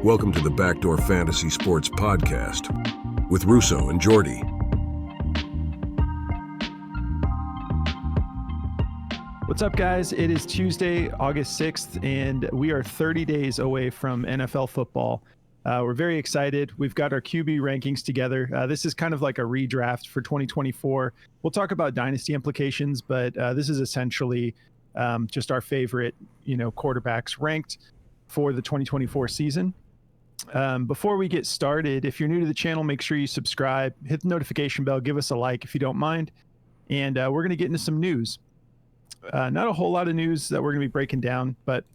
Welcome to the Backdoor Fantasy Sports Podcast with Russo and Jordy. What's up, guys? It is Tuesday, August 6th, and we are 30 days away from NFL football. We're very excited. We've got our QB rankings together. This is kind of like a redraft for 2024. We'll talk about dynasty implications, but this is essentially just our favorite, quarterbacks ranked for the 2024 season. Before we get started, if you're new to the channel, make sure you subscribe, hit the notification bell, give us a like if you don't mind. And we're going to get into some news. Not a whole lot of news that we're going to be breaking down, but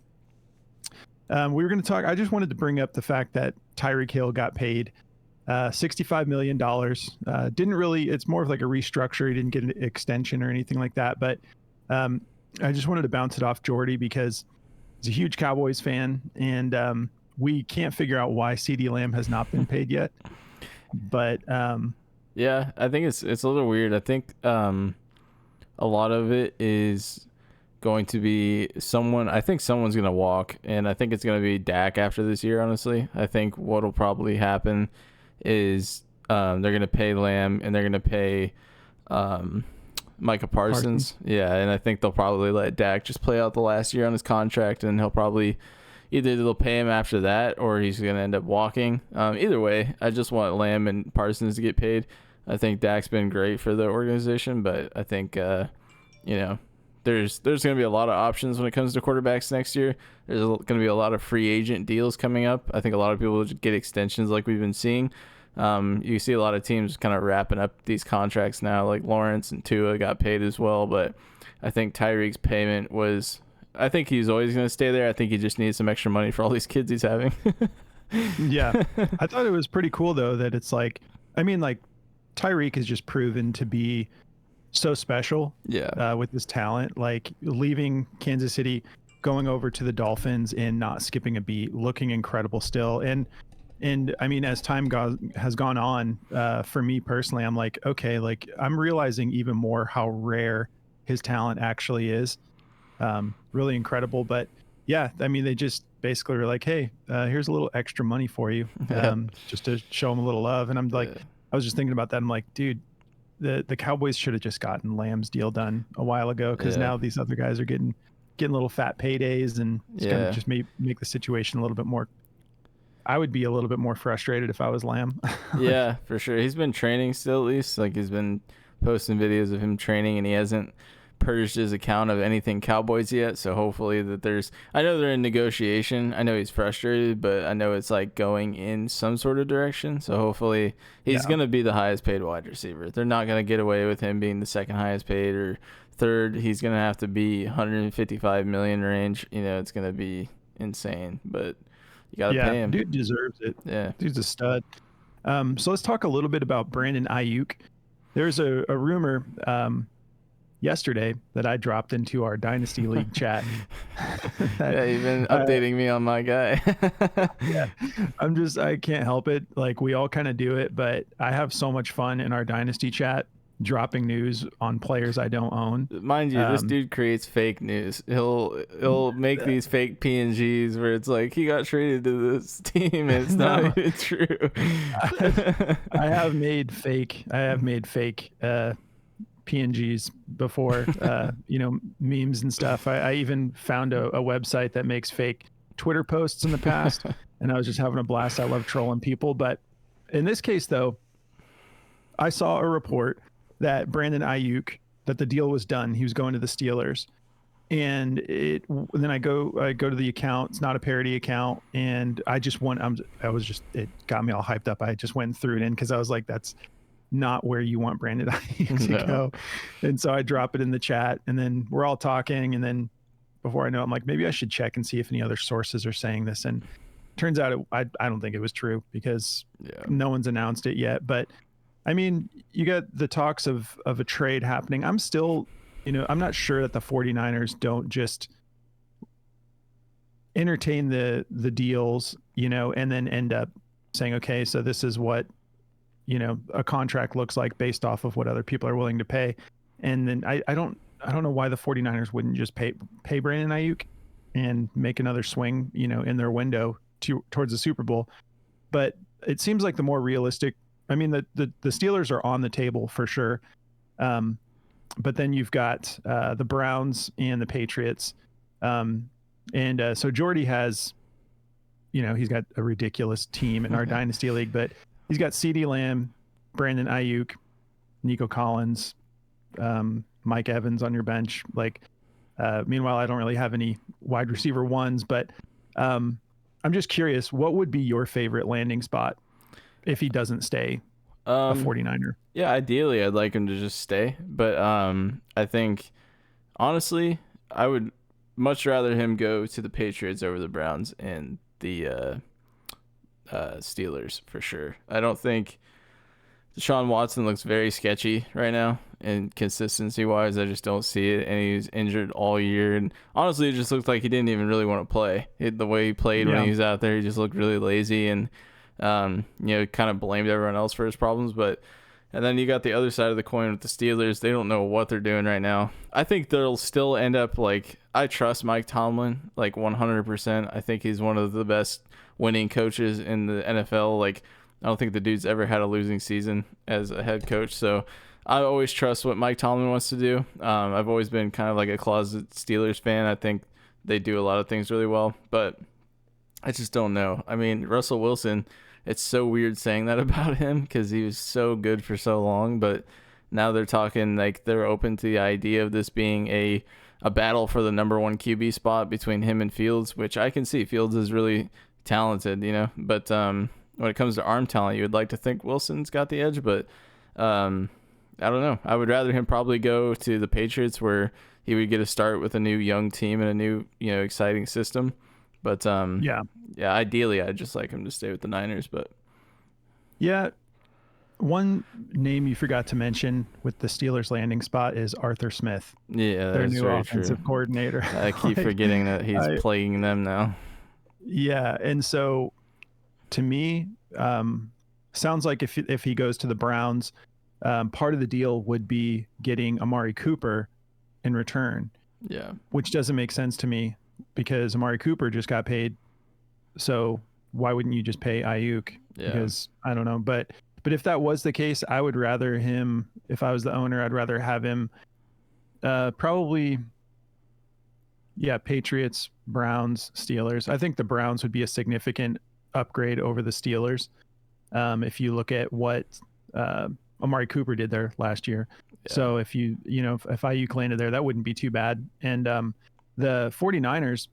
we were going to talk. I just wanted to bring up the fact that Tyreek Hill got paid $65 million. It's more of like a restructure. He didn't get an extension or anything like that. But I just wanted to bounce it off Jordy because he's a huge Cowboys fan, and we can't figure out why CeeDee Lamb has not been paid yet. But yeah, I think it's a little weird. I think a lot of it is going to be someone. I think someone's going to walk, and I think it's going to be Dak after this year, honestly. I think what will probably happen is they're going to pay Lamb, and they're going to pay Micah Parsons. Yeah, and I think they'll probably let Dak just play out the last year on his contract, and he'll probably either they'll pay him after that or he's going to end up walking. Either way, I just want Lamb and Parsons to get paid. I think Dak's been great for the organization, but I think, there's going to be a lot of options when it comes to quarterbacks next year. There's going to be a lot of free agent deals coming up. I think a lot of people will get extensions like we've been seeing. You see a lot of teams kind of wrapping up these contracts now, like Lawrence and Tua got paid as well. But I think Tyreek's payment I think he's always going to stay there. I think he just needs some extra money for all these kids he's having. Yeah. I thought it was pretty cool, though, that it's Tyreek has just proven to be so special with his talent, like leaving Kansas City, going over to the Dolphins and not skipping a beat, looking incredible still. And I mean, as time has gone on, for me personally, I'm like, okay, like I'm realizing even more how rare his talent actually is. Really incredible. But yeah, I mean, they just basically were like, hey, here's a little extra money for you, just to show him a little love. And I'm like, I was just thinking about that. I'm like, dude, the Cowboys should have just gotten Lamb's deal done a while ago, because now these other guys are getting little fat paydays, and it's gonna just make the situation a little bit more. I would be a little bit more frustrated if I was Lamb. Yeah, for sure. He's been training still, at least. Like, he's been posting videos of him training, and he hasn't purged his account of anything Cowboys yet. So hopefully I know they're in negotiation. I know he's frustrated, but I know it's like going in some sort of direction. So hopefully he's going to be the highest paid wide receiver. They're not going to get away with him being the second highest paid or third. He's going to have to be 155 million range. It's going to be insane, but you got to pay him. Dude deserves it. Yeah. Dude's a stud. So let's talk a little bit about Brandon Ayuk. There's a rumor, yesterday that I dropped into our Dynasty League chat. You've been updating me on my guy. Yeah, I can't help it. Like, we all kind of do it, but I have so much fun in our Dynasty chat dropping news on players I don't own. Mind you, this dude creates fake news. He'll make these fake PNGs where it's like he got traded to this team and it's not even true. I have made fake PNGs before, memes and stuff. I even found a website that makes fake Twitter posts in the past, and I was just having a blast. I love trolling people. But in this case, though, I saw a report that Brandon Ayuk, that the deal was done. He was going to the Steelers. And then I go to the account. It's not a parody account. And it got me all hyped up. I just went and threw it in because I was like, that's not where you want Brandon Ayuk to go. And so I drop it in the chat, and then we're all talking, and then before I know it, I'm like, maybe I should check and see if any other sources are saying this. And turns out I don't think it was true, because no one's announced it yet. But I mean, you got the talks of a trade happening. I'm still, I'm not sure that the 49ers don't just entertain the deals, and then end up saying, okay, so this is what a contract looks like based off of what other people are willing to pay. And then I don't know why the 49ers wouldn't just pay Brandon Ayuk and make another swing, in their window, towards the Super Bowl. But it seems like the more realistic. I mean, the Steelers are on the table for sure. But then you've got the Browns and the Patriots. So Jordy has, he's got a ridiculous team in our Dynasty League, but he's got CeeDee Lamb, Brandon Ayuk, Nico Collins, Mike Evans on your bench. Meanwhile, I don't really have any wide receiver ones, but I'm just curious, what would be your favorite landing spot if he doesn't stay a 49er? Yeah, ideally, I'd like him to just stay. But I think, honestly, I would much rather him go to the Patriots over the Browns and the Steelers for sure. I don't think Deshaun Watson looks very sketchy right now, and consistency-wise, I just don't see it. And he's injured all year. And honestly, it just looked like he didn't even really want to play. The way he played when he was out there, he just looked really lazy and, kind of blamed everyone else for his problems. And then you got the other side of the coin with the Steelers. They don't know what they're doing right now. I think they'll still end up I trust Mike Tomlin 100%. I think he's one of the best winning coaches in the NFL. I don't think the dude's ever had a losing season as a head coach. So I always trust what Mike Tomlin wants to do. I've always been kind of a closet Steelers fan. I think they do a lot of things really well, but I just don't know. I mean, Russell Wilson, it's so weird saying that about him because he was so good for so long, but now they're talking they're open to the idea of this being a battle for the number one QB spot between him and Fields, which I can see. Fields is really talented, but when it comes to arm talent, you would like to think Wilson's got the edge, but I don't know. I would rather him probably go to the Patriots where he would get a start with a new young team and a new, exciting system. But ideally, I'd just like him to stay with the Niners. But yeah, one name you forgot to mention with the Steelers landing spot is Arthur Smith. Yeah, their that's new very offensive true. coordinator. I keep forgetting that he's plaguing them now. Yeah, and so to me, sounds like if he goes to the Browns, part of the deal would be getting Amari Cooper in return. Yeah, which doesn't make sense to me because Amari Cooper just got paid. So why wouldn't you just pay Ayuk? Yeah. Because I don't know, but if that was the case, I would rather him. If I was the owner, I'd rather have him. Probably. Yeah, Patriots, Browns, Steelers. I think the Browns would be a significant upgrade over the Steelers. If you look at what Amari Cooper did there last year. Yeah. So if if Ayuk landed there, that wouldn't be too bad. And the 49ers,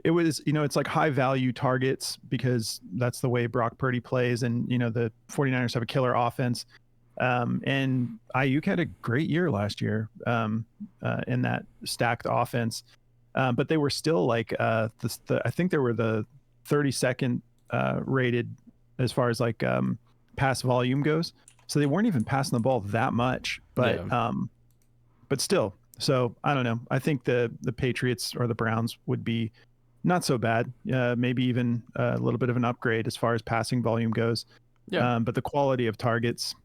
it was, it's high value targets because that's the way Brock Purdy plays. And, the 49ers have a killer offense. And Ayuk had a great year last year in that stacked offense. But they were still I think they were the 32nd rated as far as pass volume goes. So they weren't even passing the ball that much, but still. So I don't know. I think the Patriots or the Browns would be not so bad. Maybe even a little bit of an upgrade as far as passing volume goes. Yeah. But the quality of targets,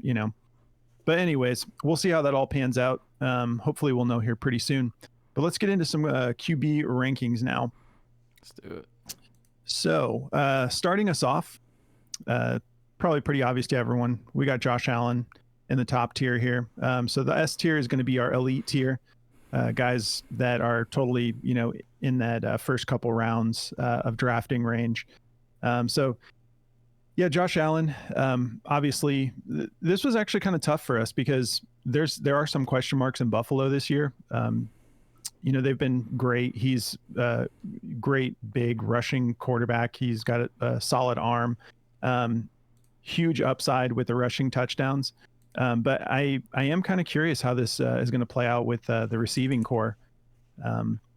But anyways, we'll see how that all pans out. Hopefully we'll know here pretty soon. But let's get into some QB rankings now. Let's do it. So starting us off, probably pretty obvious to everyone, we got Josh Allen in the top tier here. So the S tier is going to be our elite tier, guys that are totally, in that first couple rounds of drafting range. Yeah, Josh Allen, obviously, this was actually kind of tough for us because there are some question marks in Buffalo this year. They've been great. He's a great, big rushing quarterback. He's got a solid arm, huge upside with the rushing touchdowns. But I am kind of curious how this is going to play out with the receiving core.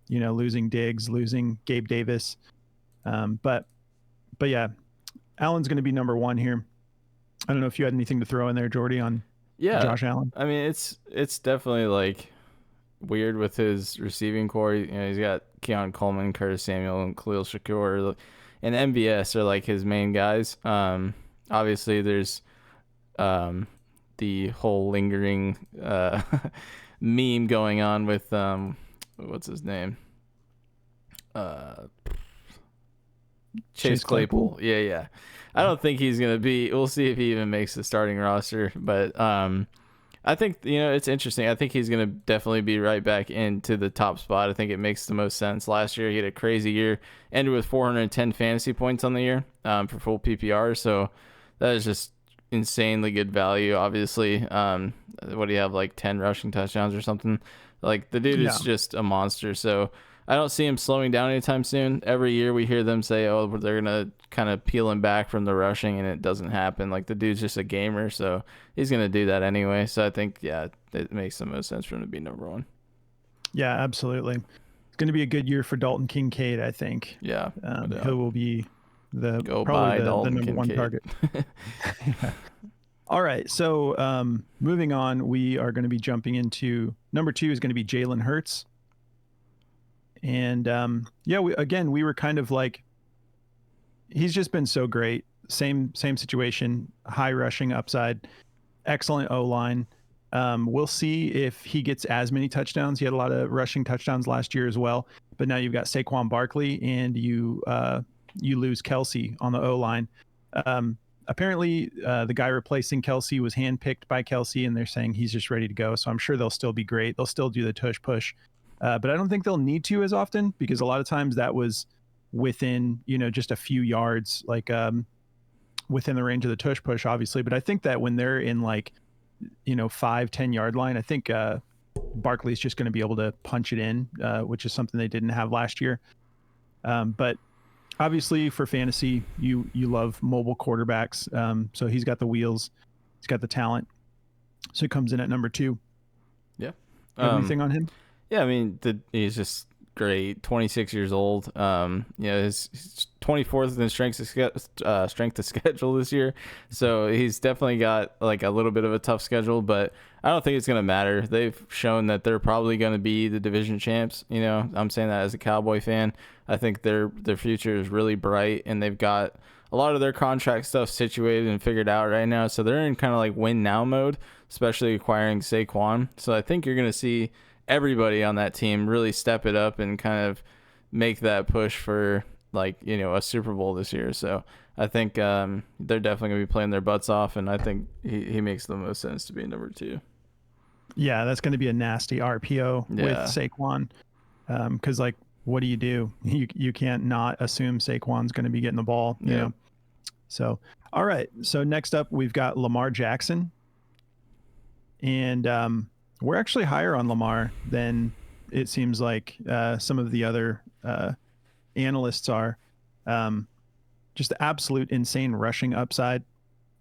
Losing Diggs, losing Gabe Davis. But yeah, Allen's going to be number one here. I don't know if you had anything to throw in there, Jordy, on Josh Allen. I mean, it's definitely weird with his receiving core. He's got Keon Coleman, Curtis Samuel, and Khalil Shakur, and MVS are his main guys. Obviously, there's the whole lingering meme going on with what's his name? Chase Claypool. Yeah. I don't think he's going to be. We'll see if he even makes the starting roster. But I think, it's interesting. I think he's going to definitely be right back into the top spot. I think it makes the most sense. Last year, he had a crazy year, ended with 410 fantasy points on the year for full PPR. So that is just insanely good value, obviously. What do you have, like 10 rushing touchdowns or something? Like, the dude is just a monster. So I don't see him slowing down anytime soon. Every year we hear them say, oh, they're going to kind of peel him back from the rushing, and it doesn't happen. Like, the dude's just a gamer, so he's going to do that anyway. So I think, it makes the most sense for him to be number one. Yeah, absolutely. It's going to be a good year for Dalton Kincaid, I think. Yeah. He will be probably the number Kincaid. One target. Yeah. All right, so moving on, we are going to be jumping into number 2 is going to be Jalen Hurts. And we were kind of like, he's just been so great. Same situation, high rushing upside, excellent O-line. We'll see if he gets as many touchdowns. He had a lot of rushing touchdowns last year as well. But now you've got Saquon Barkley, and you lose Kelsey on the O-line. Apparently, the guy replacing Kelsey was handpicked by Kelsey, and they're saying he's just ready to go. So I'm sure they'll still be great. They'll still do the tush push. But I don't think they'll need to as often, because a lot of times that was within, just a few yards, like within the range of the tush push, obviously. But I think that when they're in 5-10 yard line, I think Barkley's just going to be able to punch it in, which is something they didn't have last year. But obviously for fantasy, you love mobile quarterbacks. So he's got the wheels, he's got the talent. So he comes in at number 2. Yeah. Anything on him? Yeah, I mean, he's just great. 26 years old. His 24th in strength of schedule this year. So he's definitely got like a little bit of a tough schedule, but I don't think it's going to matter. They've shown that they're probably going to be the division champs. I'm saying that as a Cowboy fan. I think their future is really bright, and they've got a lot of their contract stuff situated and figured out right now. So they're in kind of like win now mode, especially acquiring Saquon. So I think you're going to see everybody on that team really step it up and kind of make that push for a Super Bowl this year. So I think they're definitely going to be playing their butts off, and I think he makes the most sense to be number 2. Yeah, that's going to be a nasty RPO with Saquon, because what do? You can't not assume Saquon's going to be getting the ball, you know. So, all right. So next up, we've got Lamar Jackson, and we're actually higher on Lamar than it seems like some of the other analysts are. Just the absolute insane rushing upside.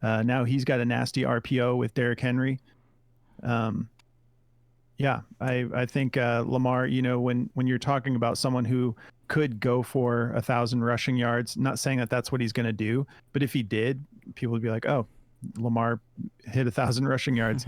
Now he's got a nasty RPO with Derrick Henry. I think Lamar, when you're talking about someone who could go for 1,000 rushing yards, not saying that that's what he's going to do, but if he did, people would be like, oh, Lamar hit 1,000 rushing yards.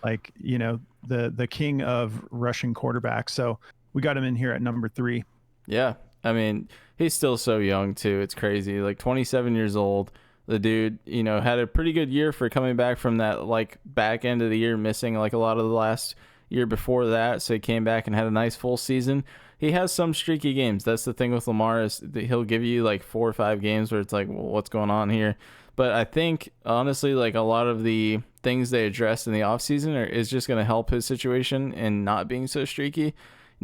The king of rushing quarterbacks. So we got him in here at number 3. Yeah. I mean, he's still so young too. It's crazy. 27 years old. The dude, had a pretty good year for coming back from that back end of the year, missing a lot of the last year before that. So he came back and had a nice full season. He has some streaky games. That's the thing with Lamar, is that he'll give you 4 or 5 games where it's well, what's going on here? But I think, honestly, a lot of the things they addressed in the offseason is just going to help his situation and not being so streaky.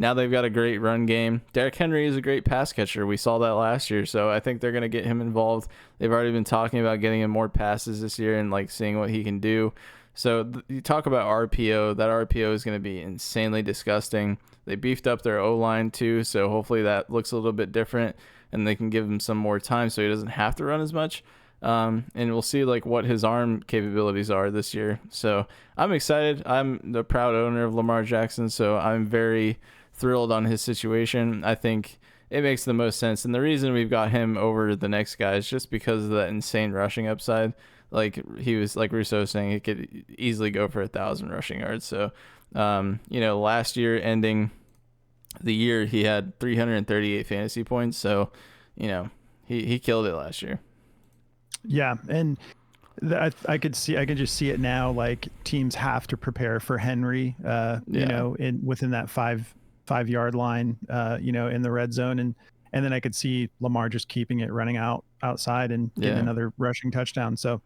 Now they've got a great run game. Derrick Henry is a great pass catcher. We saw that last year, so I think they're going to get him involved. They've already been talking about getting him more passes this year and seeing what he can do. So you talk about RPO. That RPO is going to be insanely disgusting. They beefed up their O-line too, so hopefully that looks a little bit different, and they can give him some more time so he doesn't have to run as much. And we'll see what his arm capabilities are this year. So I'm excited. I'm the proud owner of Lamar Jackson, so I'm very thrilled on his situation. I think it makes the most sense, and the reason we've got him over the next guy is just because of that insane rushing upside. He was, like Russo was saying, he could easily go for 1,000 rushing yards. So last year, ending the year, he had 338 fantasy points. So he killed it last year. Yeah, and I could just see it now. Teams have to prepare for Henry, within that five yard line, in the red zone, And then I could see Lamar just keeping it running outside and getting another rushing touchdown. So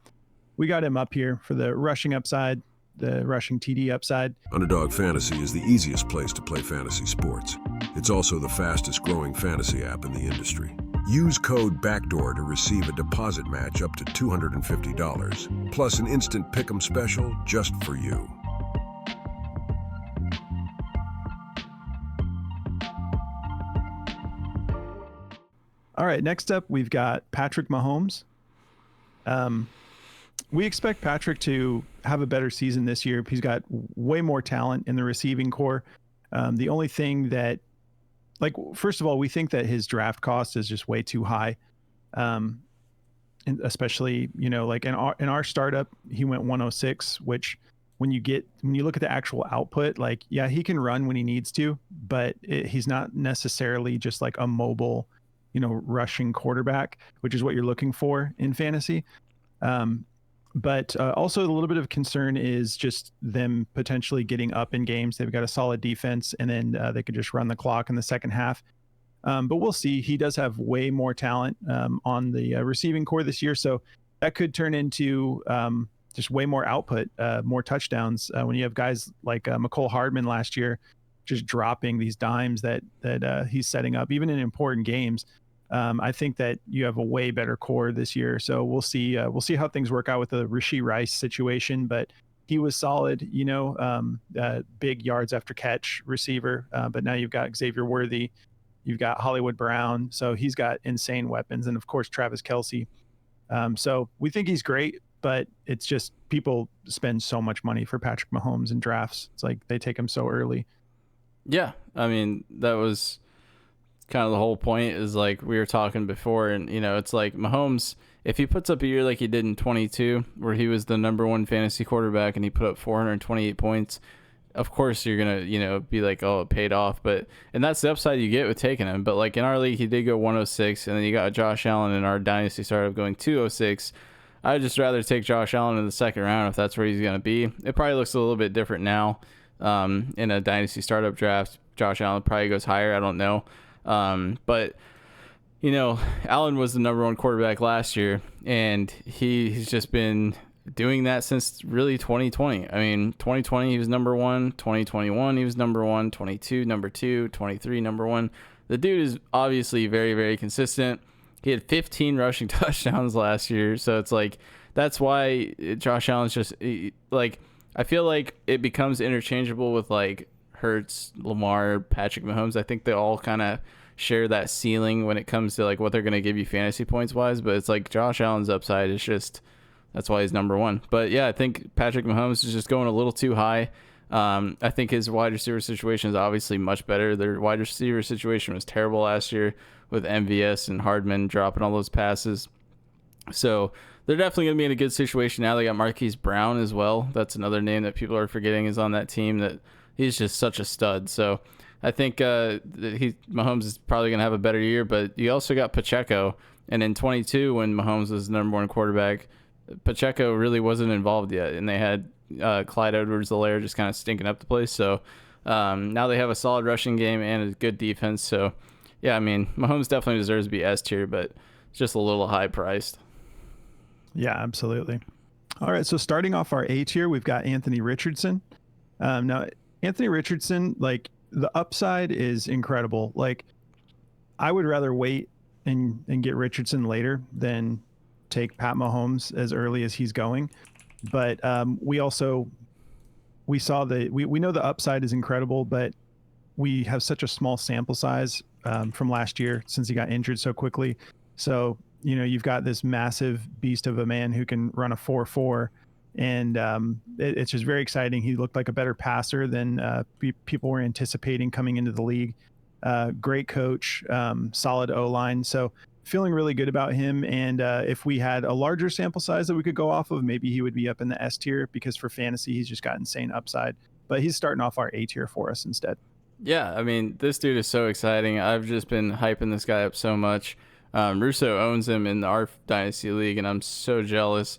we got him up here for the rushing upside, the rushing TD upside. Underdog Fantasy is the easiest place to play fantasy sports. It's also the fastest growing fantasy app in the industry. Use code BACKDOOR to receive a deposit match up to $250, plus an instant pick'em special just for you. All right, next up, we've got Patrick Mahomes. We expect Patrick to have a better season this year. He's got way more talent in the receiving core. The only thing that, like, first of all, we think that his draft cost is just way too high. And especially, like in our startup, he went 106, which when you look at the actual output, like, yeah, he can run when he needs to, but he's not necessarily just like a mobile, rushing quarterback, which is what you're looking for in fantasy. But also a little bit of concern is just them potentially getting up in games. They've got a solid defense, and then they could just run the clock in the second half. But we'll see. He does have way more talent on the receiving core this year, so that could turn into just way more output, more touchdowns. When you have guys like McCole Hardman last year, just dropping these dimes that he's setting up, even in important games. I think that you have a way better core this year. So we'll see how things work out with the Rashee Rice situation, but he was solid, big yards after catch receiver. But now you've got Xavier Worthy, you've got Hollywood Brown. So he's got insane weapons. And of course, Travis Kelce. So we think he's great, but it's just people spend so much money for Patrick Mahomes in drafts. It's like they take him so early. Yeah. I mean, that was kind of the whole point, is like we were talking before, and it's like Mahomes, if he puts up a year like he did in 22 where he was the number one fantasy quarterback and he put up 428 points, of course you're gonna be like, oh, it paid off. And that's the upside you get with taking him. But like in our league, he did go 106, and then you got Josh Allen in our dynasty startup going 206. I'd just rather take Josh Allen in the second round if that's where he's gonna be. It probably looks a little bit different now in a dynasty startup draft. Josh Allen probably goes higher, I don't know. But Allen was the number one quarterback last year, and he's just been doing that since really 2020. I mean, 2020 he was number one, 2021 he was number one, 22 number two, 23 number one. The dude is obviously very, very consistent. He had 15 rushing touchdowns last year, so it's like that's why Josh Allen's just like, I feel like it becomes interchangeable with like Hurts, Lamar, Patrick Mahomes. I think they all kind of share that ceiling when it comes to like what they're going to give you fantasy points wise, but it's like Josh Allen's upside is just, that's why he's number one. But yeah, I think Patrick Mahomes is just going a little too high. I think his wide receiver situation is obviously much better. Their wide receiver situation was terrible last year with MVS and Hardman dropping all those passes. So they're definitely going to be in a good situation now. They got Marquise Brown as well. That's another name that people are forgetting is on that team, that he's just such a stud. So I think Mahomes is probably going to have a better year, but you also got Pacheco. And in 22, when Mahomes was the number one quarterback, Pacheco really wasn't involved yet. And they had Clyde Edwards-Helaire just kind of stinking up the place. So now they have a solid rushing game and a good defense. So, yeah, I mean, Mahomes definitely deserves to be S tier, but it's just a little high priced. Yeah, absolutely. All right, so starting off our A tier, we've got Anthony Richardson. Now, Anthony Richardson, like, the upside is incredible. Like, I would rather wait and get Richardson later than take Pat Mahomes as early as he's going. But we know the upside is incredible, but we have such a small sample size from last year since he got injured so quickly. So, you've got this massive beast of a man who can run a 4.4. And it's just very exciting. He looked like a better passer than people were anticipating coming into the league. Great coach, solid O-line. So feeling really good about him. And if we had a larger sample size that we could go off of, maybe he would be up in the S tier, because for fantasy, he's just got insane upside. But he's starting off our A tier for us instead. Yeah, I mean, this dude is so exciting. I've just been hyping this guy up so much. Russo owns him in our Dynasty League, and I'm so jealous.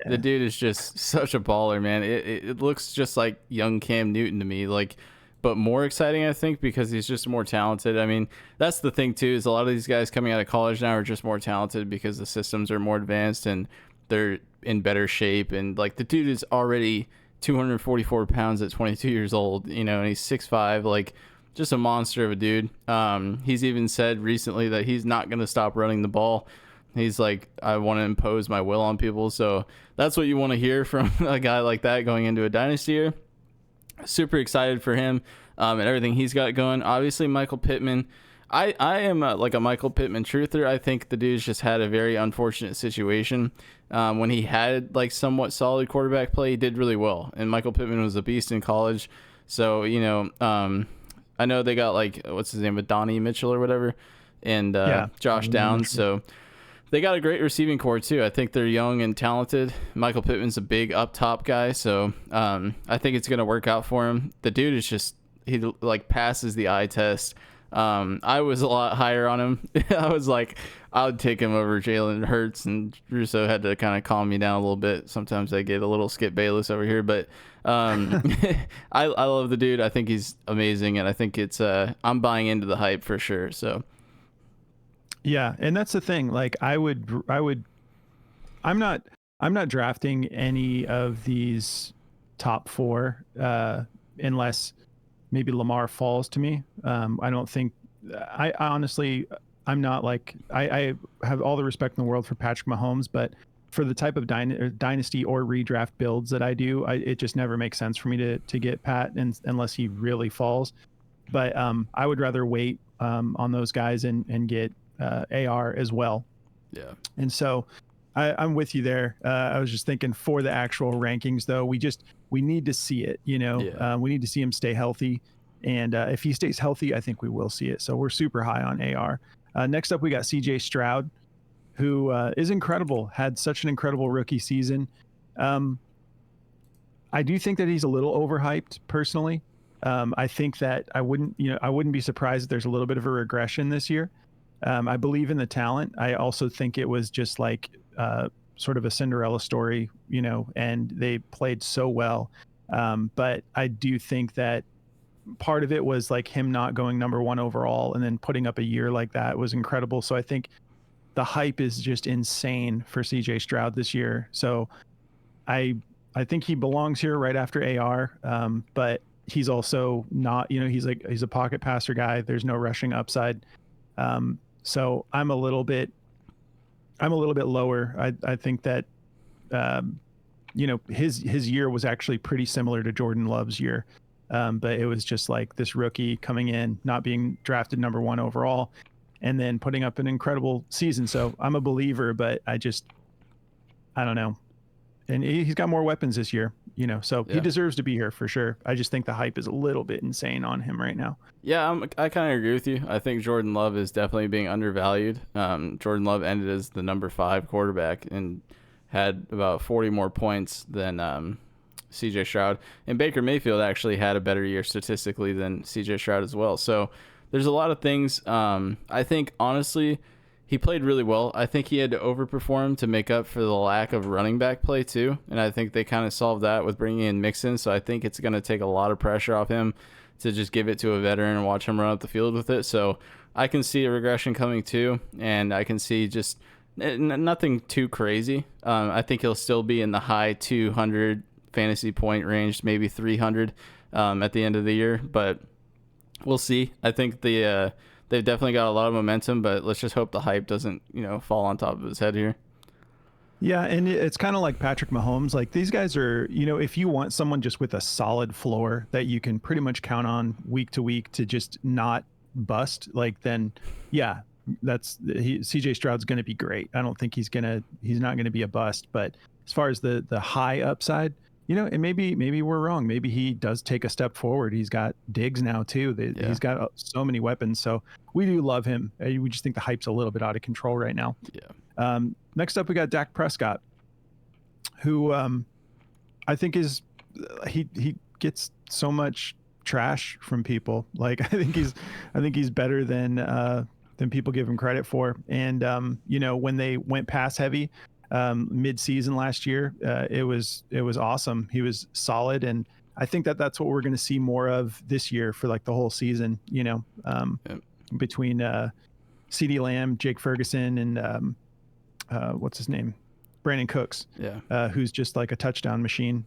The dude is just such a baller, man. It looks just like young Cam Newton to me. Like, but more exciting, I think, because he's just more talented. I mean, that's the thing too, is a lot of these guys coming out of college now are just more talented because the systems are more advanced and they're in better shape. And like the dude is already 244 pounds at 22 years old, you know, and he's 6'5", like just a monster of a dude. He's even said recently that he's not going to stop running the ball. He's like, I want to impose my will on people. So that's what you want to hear from a guy like that going into a dynasty year. Super excited for him and everything he's got going. Obviously, Michael Pittman. I am like a Michael Pittman truther. I think the dude's just had a very unfortunate situation. When he had like somewhat solid quarterback play, he did really well. And Michael Pittman was a beast in college. So, you know, I know they got like, what's his name, Donnie Mitchell or whatever, and Josh Downs. So they got a great receiving core too. I think they're young and talented. Michael Pittman's a big up top guy, so I think it's gonna work out for him. The dude is just, he like passes the eye test. I was a lot higher on him. I was like, I would take him over Jalen Hurts, and Russo had to kind of calm me down a little bit. Sometimes I get a little Skip Bayless over here, but I love the dude. I think he's amazing, and I think it's I'm buying into the hype for sure. So. Yeah, and that's the thing. Like I'm not drafting any of these top 4 unless maybe Lamar falls to me. I don't think I honestly, I'm not like, I have all the respect in the world for Patrick Mahomes, but for the type of dynasty or redraft builds that I do, it just never makes sense for me to get Pat unless he really falls. But I would rather wait on those guys and get AR as well. Yeah. And so I'm with you there. I was just thinking for the actual rankings though, we need to see it, you know. Yeah. We need to see him stay healthy. And if he stays healthy, I think we will see it. So we're super high on AR. Next up, we got CJ Stroud, who is incredible, had such an incredible rookie season. I do think that he's a little overhyped personally. I think that I wouldn't be surprised if there's a little bit of a regression this year. I believe in the talent. I also think it was just like sort of a Cinderella story, you know, and they played so well. But I do think that part of it was like him not going number 1 overall and then putting up a year like that was incredible. So I think the hype is just insane for CJ Stroud this year. So I think he belongs here right after AR. But he's also not, you know, he's a pocket passer guy. There's no rushing upside. So I'm a little bit lower. I think that, you know, his year was actually pretty similar to Jordan Love's year. But it was just like this rookie coming in, not being drafted number 1 overall, and then putting up an incredible season. So I'm a believer, but I don't know. And he's got more weapons this year, you know, so he deserves to be here for sure. I just think the hype is a little bit insane on him right now. Yeah, I kind of agree with you. I think Jordan Love is definitely being undervalued. Jordan Love ended as the number 5 quarterback and had about 40 more points than CJ Stroud. And Baker Mayfield actually had a better year statistically than CJ Stroud as well. So there's a lot of things. I think, honestly, he played really well. I think he had to overperform to make up for the lack of running back play too. And I think they kind of solved that with bringing in Mixon. So I think it's going to take a lot of pressure off him to just give it to a veteran and watch him run up the field with it. So I can see a regression coming too. And I can see just nothing too crazy. I think he'll still be in the high 200 fantasy point range, maybe 300 at the end of the year. But we'll see. I think they've definitely got a lot of momentum, but let's just hope the hype doesn't, you know, fall on top of his head here. Yeah, and it's kind of like Patrick Mahomes. Like these guys are, you know, if you want someone just with a solid floor that you can pretty much count on week to week to just not bust, like then, yeah, CJ Stroud's going to be great. I don't think he's not going to be a bust. But as far as the high upside, you know, and maybe we're wrong. Maybe he does take a step forward. He's got Diggs now too. He's got so many weapons. So we do love him. We just think the hype's a little bit out of control right now. Yeah. Next up, we got Dak Prescott, who I think he gets so much trash from people. Like I think he's better than people give him credit for. And you know, when they went pass heavy mid-season last year, it was awesome. He was solid, and I think that's what we're going to see more of this year for like the whole season, between CeeDee Lamb, Jake Ferguson, and what's his name? Brandon Cooks, who's just like a touchdown machine.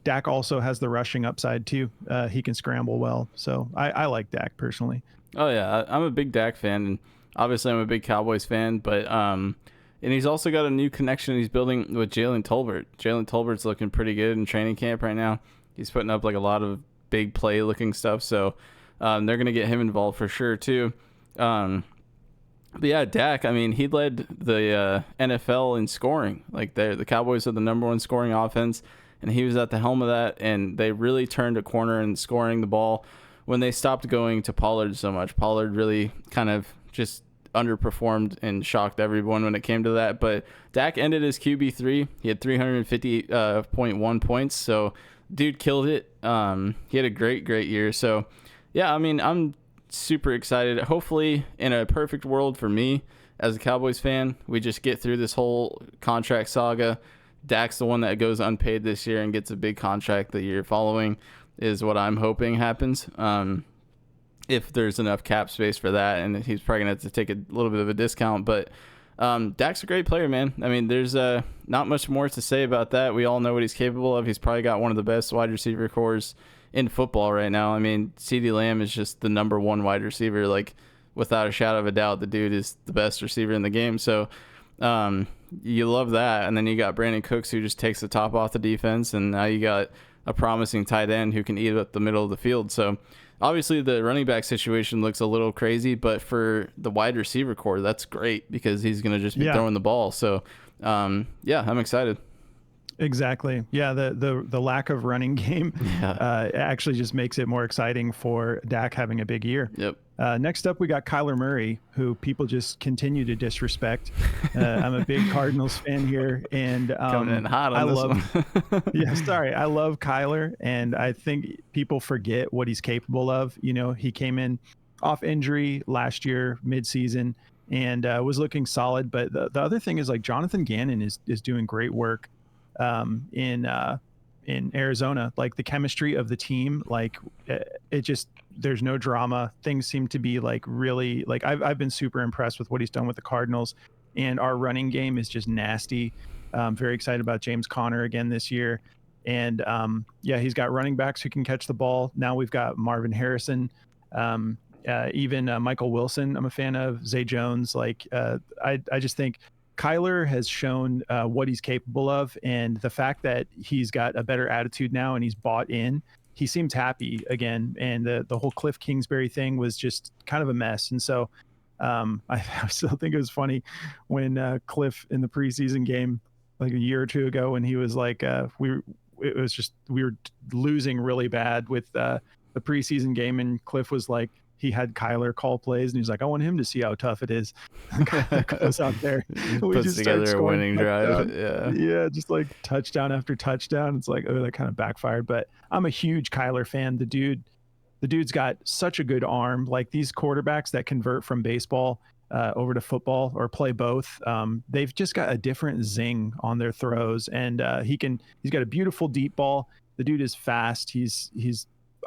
Dak also has the rushing upside too. He can scramble well. So I like Dak personally. Oh yeah, I'm a big Dak fan, and obviously I'm a big Cowboys fan, but and he's also got a new connection he's building with Jalen Tolbert. Jalen Tolbert's looking pretty good in training camp right now. He's putting up like a lot of big play looking stuff, so they're gonna get him involved for sure too. But yeah, Dak, I mean, he led the NFL in scoring. Like the Cowboys are the number one scoring offense, and he was at the helm of that, and they really turned a corner in scoring the ball when they stopped going to Pollard so much. Pollard really kind of just underperformed and shocked everyone when it came to that. But Dak ended his QB3. He had 350.1 points, so dude killed it. He had a great year. So, yeah, I mean, I'm super excited. Hopefully, in a perfect world for me as a Cowboys fan, we just get through this whole contract saga. Dak's the one that goes unpaid this year and gets a big contract the year following is what I'm hoping happens. If there's enough cap space for that, and he's probably gonna have to take a little bit of a discount, but Dak's a great player, man. I mean, there's not much more to say about that. We all know what he's capable of. He's probably got one of the best wide receiver cores in football right now. I mean, CeeDee Lamb is just the number one wide receiver, like without a shadow of a doubt. The dude is the best receiver in the game. So you love that. And then you got Brandon Cooks, who just takes the top off the defense, and now you got a promising tight end who can eat up the middle of the field. So obviously the running back situation looks a little crazy, but for the wide receiver core, that's great because he's going to just be throwing the ball. So yeah, I'm excited. Exactly. Yeah, the lack of running game actually just makes it more exciting for Dak having a big year. Yep. Next up, we got Kyler Murray, who people just continue to disrespect. I'm a big Cardinals fan here, and coming in hot on I love Kyler, and I think people forget what he's capable of. You know, he came in off injury last year, midseason, and was looking solid. But the other thing is, like, Jonathan Gannon is doing great work in Arizona. Like, the chemistry of the team, like it just, there's no drama. Things seem to be like really, like, I've been super impressed with what he's done with the Cardinals, and our running game is just nasty. Very excited about James Conner again this year. And he's got running backs who can catch the ball. Now we've got Marvin Harrison, even Michael Wilson. I'm a fan of Zay Jones. Like, I just think Kyler has shown what he's capable of, and the fact that he's got a better attitude now and he's bought in, he seems happy again. And the whole Cliff Kingsbury thing was just kind of a mess. And so I still think it was funny when Cliff in the preseason game, like a year or two ago, when he was like, we were losing really bad with the preseason game, and Cliff was like, he had Kyler call plays, and he's like, I want him to see how tough it is. Goes out there, puts together a winning drive. Yeah, just like touchdown after touchdown. It's like, oh, that kind of backfired. But I'm a huge Kyler fan. The dude's got such a good arm. Like, these quarterbacks that convert from baseball over to football or play both, they've just got a different zing on their throws, and he's got a beautiful deep ball. The dude is fast.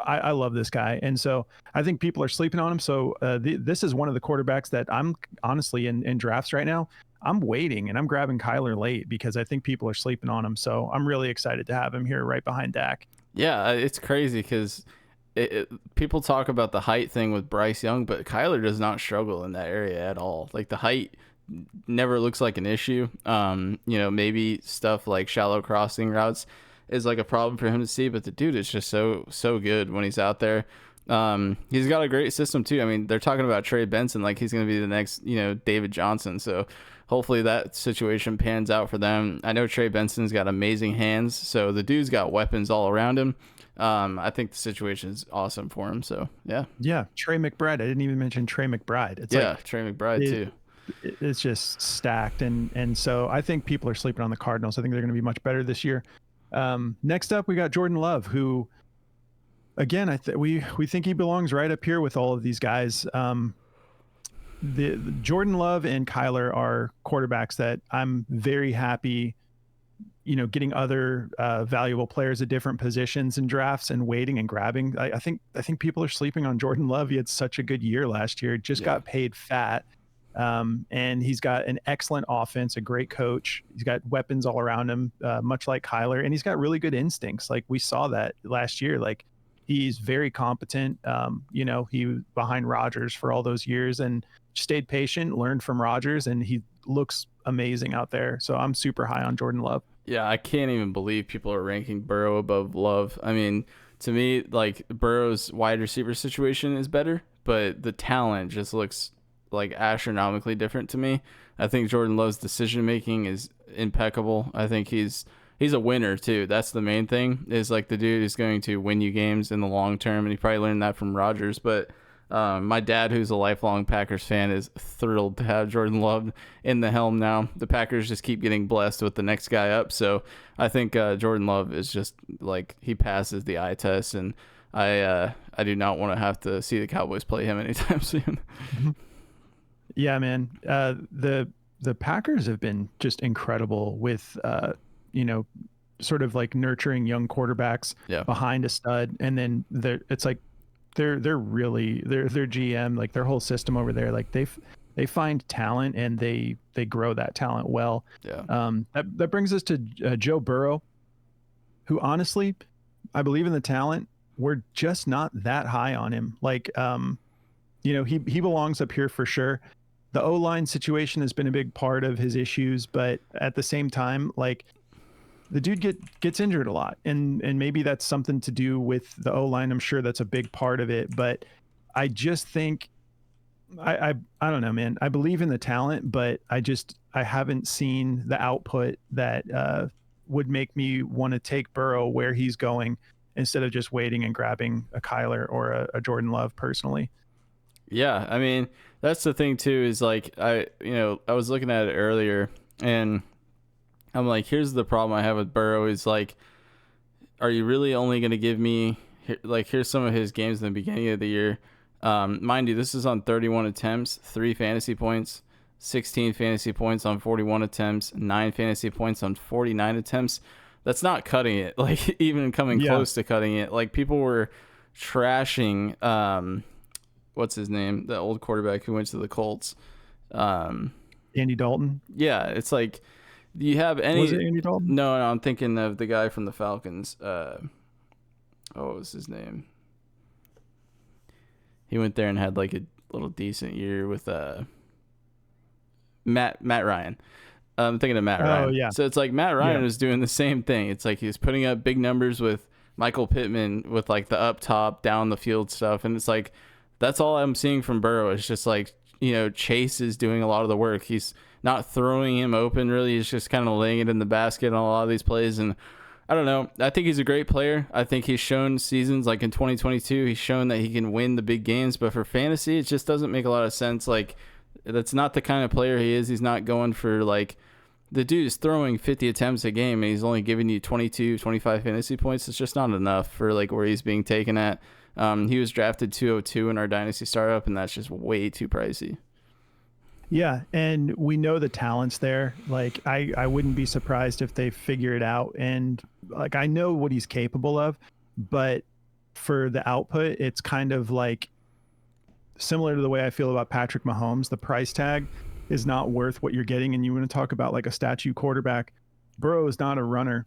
I love this guy. And so I think people are sleeping on him. So this is one of the quarterbacks that I'm honestly in drafts right now. I'm waiting and I'm grabbing Kyler late because I think people are sleeping on him. So I'm really excited to have him here right behind Dak. Yeah, it's crazy because people talk about the height thing with Bryce Young, but Kyler does not struggle in that area at all. Like, the height never looks like an issue. Maybe stuff like shallow crossing routes is like a problem for him to see, but the dude is just so good when he's out there. He's got a great system too. I mean, they're talking about Trey Benson like he's going to be the next, David Johnson. So hopefully that situation pans out for them. I know Trey Benson's got amazing hands, so the dude's got weapons all around him. I think the situation is awesome for him. So yeah. Trey McBride. I didn't even mention Trey McBride. It's Trey McBride too. It's just stacked, and so I think people are sleeping on the Cardinals. I think they're going to be much better this year. Next up, we got Jordan Love, who, again, we think he belongs right up here with all of these guys. The Jordan Love and Kyler are quarterbacks that I'm very happy getting other valuable players at different positions in drafts and waiting and grabbing. I think people are sleeping on Jordan Love. He had such a good year last year. Just got paid fat. And he's got an excellent offense, a great coach. He's got weapons all around him, much like Kyler, and he's got really good instincts. Like we saw that last year. Like he's very competent. He was behind Rodgers for all those years and stayed patient, learned from Rodgers, and he looks amazing out there. So I'm super high on Jordan Love. Yeah, I can't even believe people are ranking Burrow above Love. I mean, to me, like Burrow's wide receiver situation is better, but the talent just looks like astronomically different to me. I think Jordan Love's decision making is impeccable. I think he's a winner too. That's the main thing. Is like the dude is going to win you games in the long term, and he probably learned that from Rodgers. But my dad, who's a lifelong Packers fan, is thrilled to have Jordan Love in the helm now. The Packers just keep getting blessed with the next guy up. So I think Jordan Love is just like he passes the eye test, and I do not want to have to see the Cowboys play him anytime soon. Yeah, man. The Packers have been just incredible with sort of like nurturing young quarterbacks behind a stud, and then it's like they're really their GM, like their whole system over there, like they find talent and they grow that talent well. That brings us to Joe Burrow, who honestly, I believe in the talent. We're just not that high on him. Like he belongs up here for sure. The O-line situation has been a big part of his issues, but at the same time, like the dude gets injured a lot, and maybe that's something to do with the O-line. I'm sure that's a big part of it, but I just think I don't know, man. I believe in the talent, but I haven't seen the output that would make me want to take Burrow where he's going instead of just waiting and grabbing a Kyler or a Jordan Love personally. Yeah, I mean, that's the thing too, is like I was looking at it earlier, and I'm like, here's the problem I have with Burrow is like, are you really only going to give me like, here's some of his games in the beginning of the year. Mind you, this is on 31 attempts, 3 fantasy points, 16 fantasy points on 41 attempts, 9 fantasy points on 49 attempts. That's not cutting it, like even coming close to cutting it. Like people were trashing what's his name? The old quarterback who went to the Colts. Andy Dalton. Yeah, it's like, do you have any? Was it Andy Dalton? No, I'm thinking of the guy from the Falcons. What was his name? He went there and had like a little decent year with Matt Ryan. I'm thinking of Matt Ryan. Oh yeah. So it's like Matt Ryan was doing the same thing. It's like he was putting up big numbers with Michael Pittman with like the up top, down the field stuff, and it's like, that's all I'm seeing from Burrow. It's just like, Chase is doing a lot of the work. He's not throwing him open, really. He's just kind of laying it in the basket on a lot of these plays. And I don't know. I think he's a great player. I think he's shown seasons like in 2022, he's shown that he can win the big games. But for fantasy, it just doesn't make a lot of sense. Like, that's not the kind of player he is. He's not going for like, the dude is throwing 50 attempts a game and he's only giving you 22, 25 fantasy points. It's just not enough for like where he's being taken at. He was drafted 202 in our dynasty startup, and that's just way too pricey. Yeah, and we know the talent's there. Like I wouldn't be surprised if they figure it out. And like I know what he's capable of, but for the output, it's kind of like similar to the way I feel about Patrick Mahomes. The price tag is not worth what you're getting. And you want to talk about like a statue quarterback. Burrow is not a runner,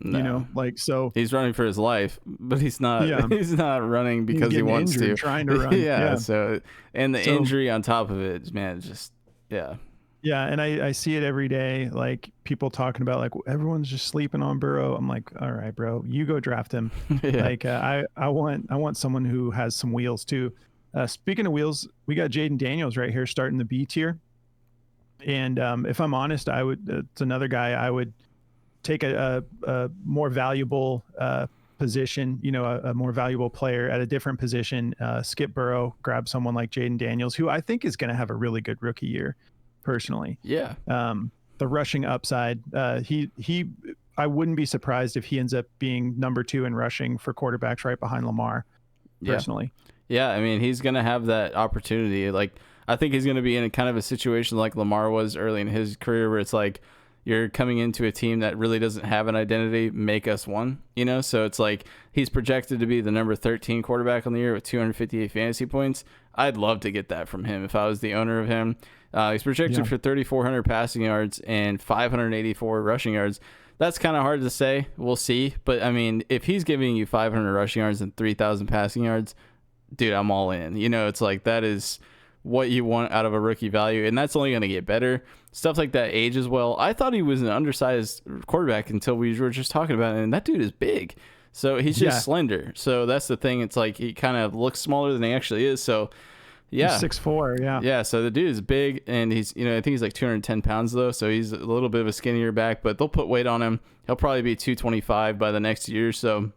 like, so he's running for his life, but he's not, he's not running because he wants to trying to run. So, and the injury on top of it, man, just, Yeah. And I see it every day. Like people talking about like, everyone's just sleeping on Burrow. I'm like, all right, bro, you go draft him. Like I want someone who has some wheels too. Speaking of wheels, we got Jayden Daniels right here starting the B tier. And if I'm honest, it's another guy I would take a more valuable position, a more valuable player at a different position, skip Burrow, grab someone like Jayden Daniels, who I think is going to have a really good rookie year personally. Yeah. The rushing upside, I wouldn't be surprised if he ends up being number 2 in rushing for quarterbacks right behind Lamar personally. Yeah. I mean, he's going to have that opportunity. Like, I think he's going to be in a kind of a situation like Lamar was early in his career where it's like, you're coming into a team that really doesn't have an identity, make us one, So it's like he's projected to be the number 13 quarterback on the year with 258 fantasy points. I'd love to get that from him if I was the owner of him. He's projected for 3,400 passing yards and 584 rushing yards. That's kind of hard to say. We'll see. But, I mean, if he's giving you 500 rushing yards and 3,000 passing yards, dude, I'm all in. It's like that is what you want out of a rookie value, and that's only going to get better. Stuff like that ages well. I thought he was an undersized quarterback until we were just talking about it, and that dude is big. So he's just slender. So that's the thing. It's like he kind of looks smaller than he actually is. So, yeah. He's 6'4", yeah. Yeah, so the dude is big, and he's, I think he's like 210 pounds, though, so he's a little bit of a skinnier back, but they'll put weight on him. He'll probably be 225 by the next year. So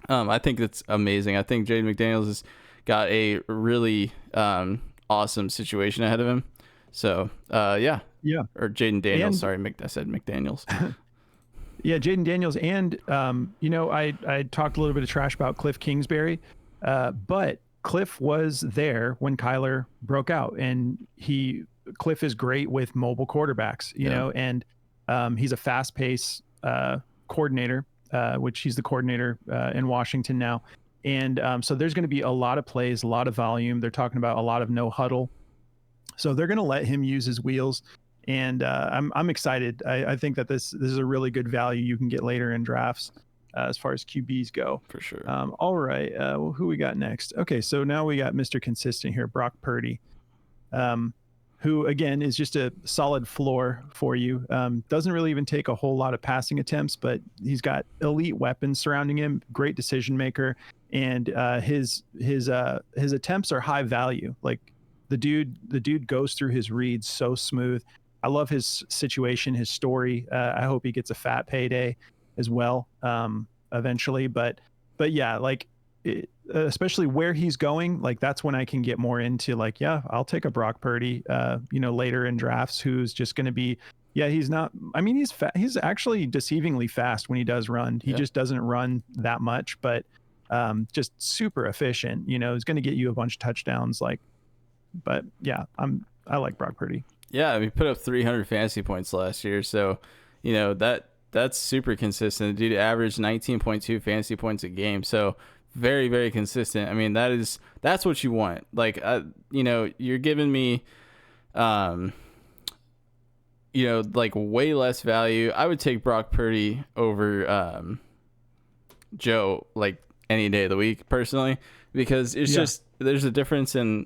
I think that's amazing. I think Jayden McDaniels has got a really awesome situation ahead of him. So, yeah. Or Jayden Daniels. Sorry, I said McDaniels. Yeah, Jayden Daniels. And, I talked a little bit of trash about Cliff Kingsbury, but Cliff was there when Kyler broke out. And Cliff is great with mobile quarterbacks, you know, and he's a fast-paced coordinator, which he's the coordinator in Washington now. And so there's going to be a lot of plays, a lot of volume. They're talking about a lot of no huddle. So they're going to let him use his wheels. And I'm excited. I think that this is a really good value you can get later in drafts as far as QBs go. For sure. All right. Who we got next? Okay, so now we got Mr. Consistent here, Brock Purdy, who, again, is just a solid floor for you. Doesn't really even take a whole lot of passing attempts, but he's got elite weapons surrounding him, great decision maker, and his attempts are high value. Like the dude goes through his reads so smooth. I love his situation, his story. I hope he gets a fat payday as well eventually. But yeah, like especially where he's going, like that's when I can get more into like, yeah, I'll take a Brock Purdy, later in drafts, who's just going to be, he's not, I mean, he's actually deceivingly fast when he does run. He just doesn't run that much, but just super efficient, he's going to get you a bunch of touchdowns. But yeah, I like Brock Purdy. Yeah, he put up 300 fantasy points last year, so that's super consistent. The dude averaged 19.2 fantasy points a game, so very, very consistent. I mean, that's what you want. Like, you're giving me, like way less value. I would take Brock Purdy over Joe like any day of the week personally, because it's just there's a difference in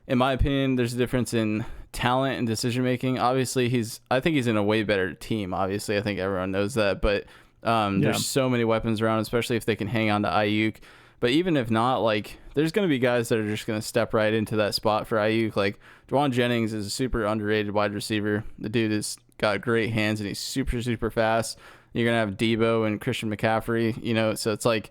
my opinion. There's a difference in talent and decision making. Obviously, I think he's in a way better team. Obviously, I think everyone knows that, but there's so many weapons around, especially if they can hang on to Ayuk. But even if not, like, there's going to be guys that are just going to step right into that spot for Ayuk. Like, Dwan Jennings is a super underrated wide receiver. The dude has got great hands, and he's super, super fast. You're going to have Debo and Christian McCaffrey, so it's like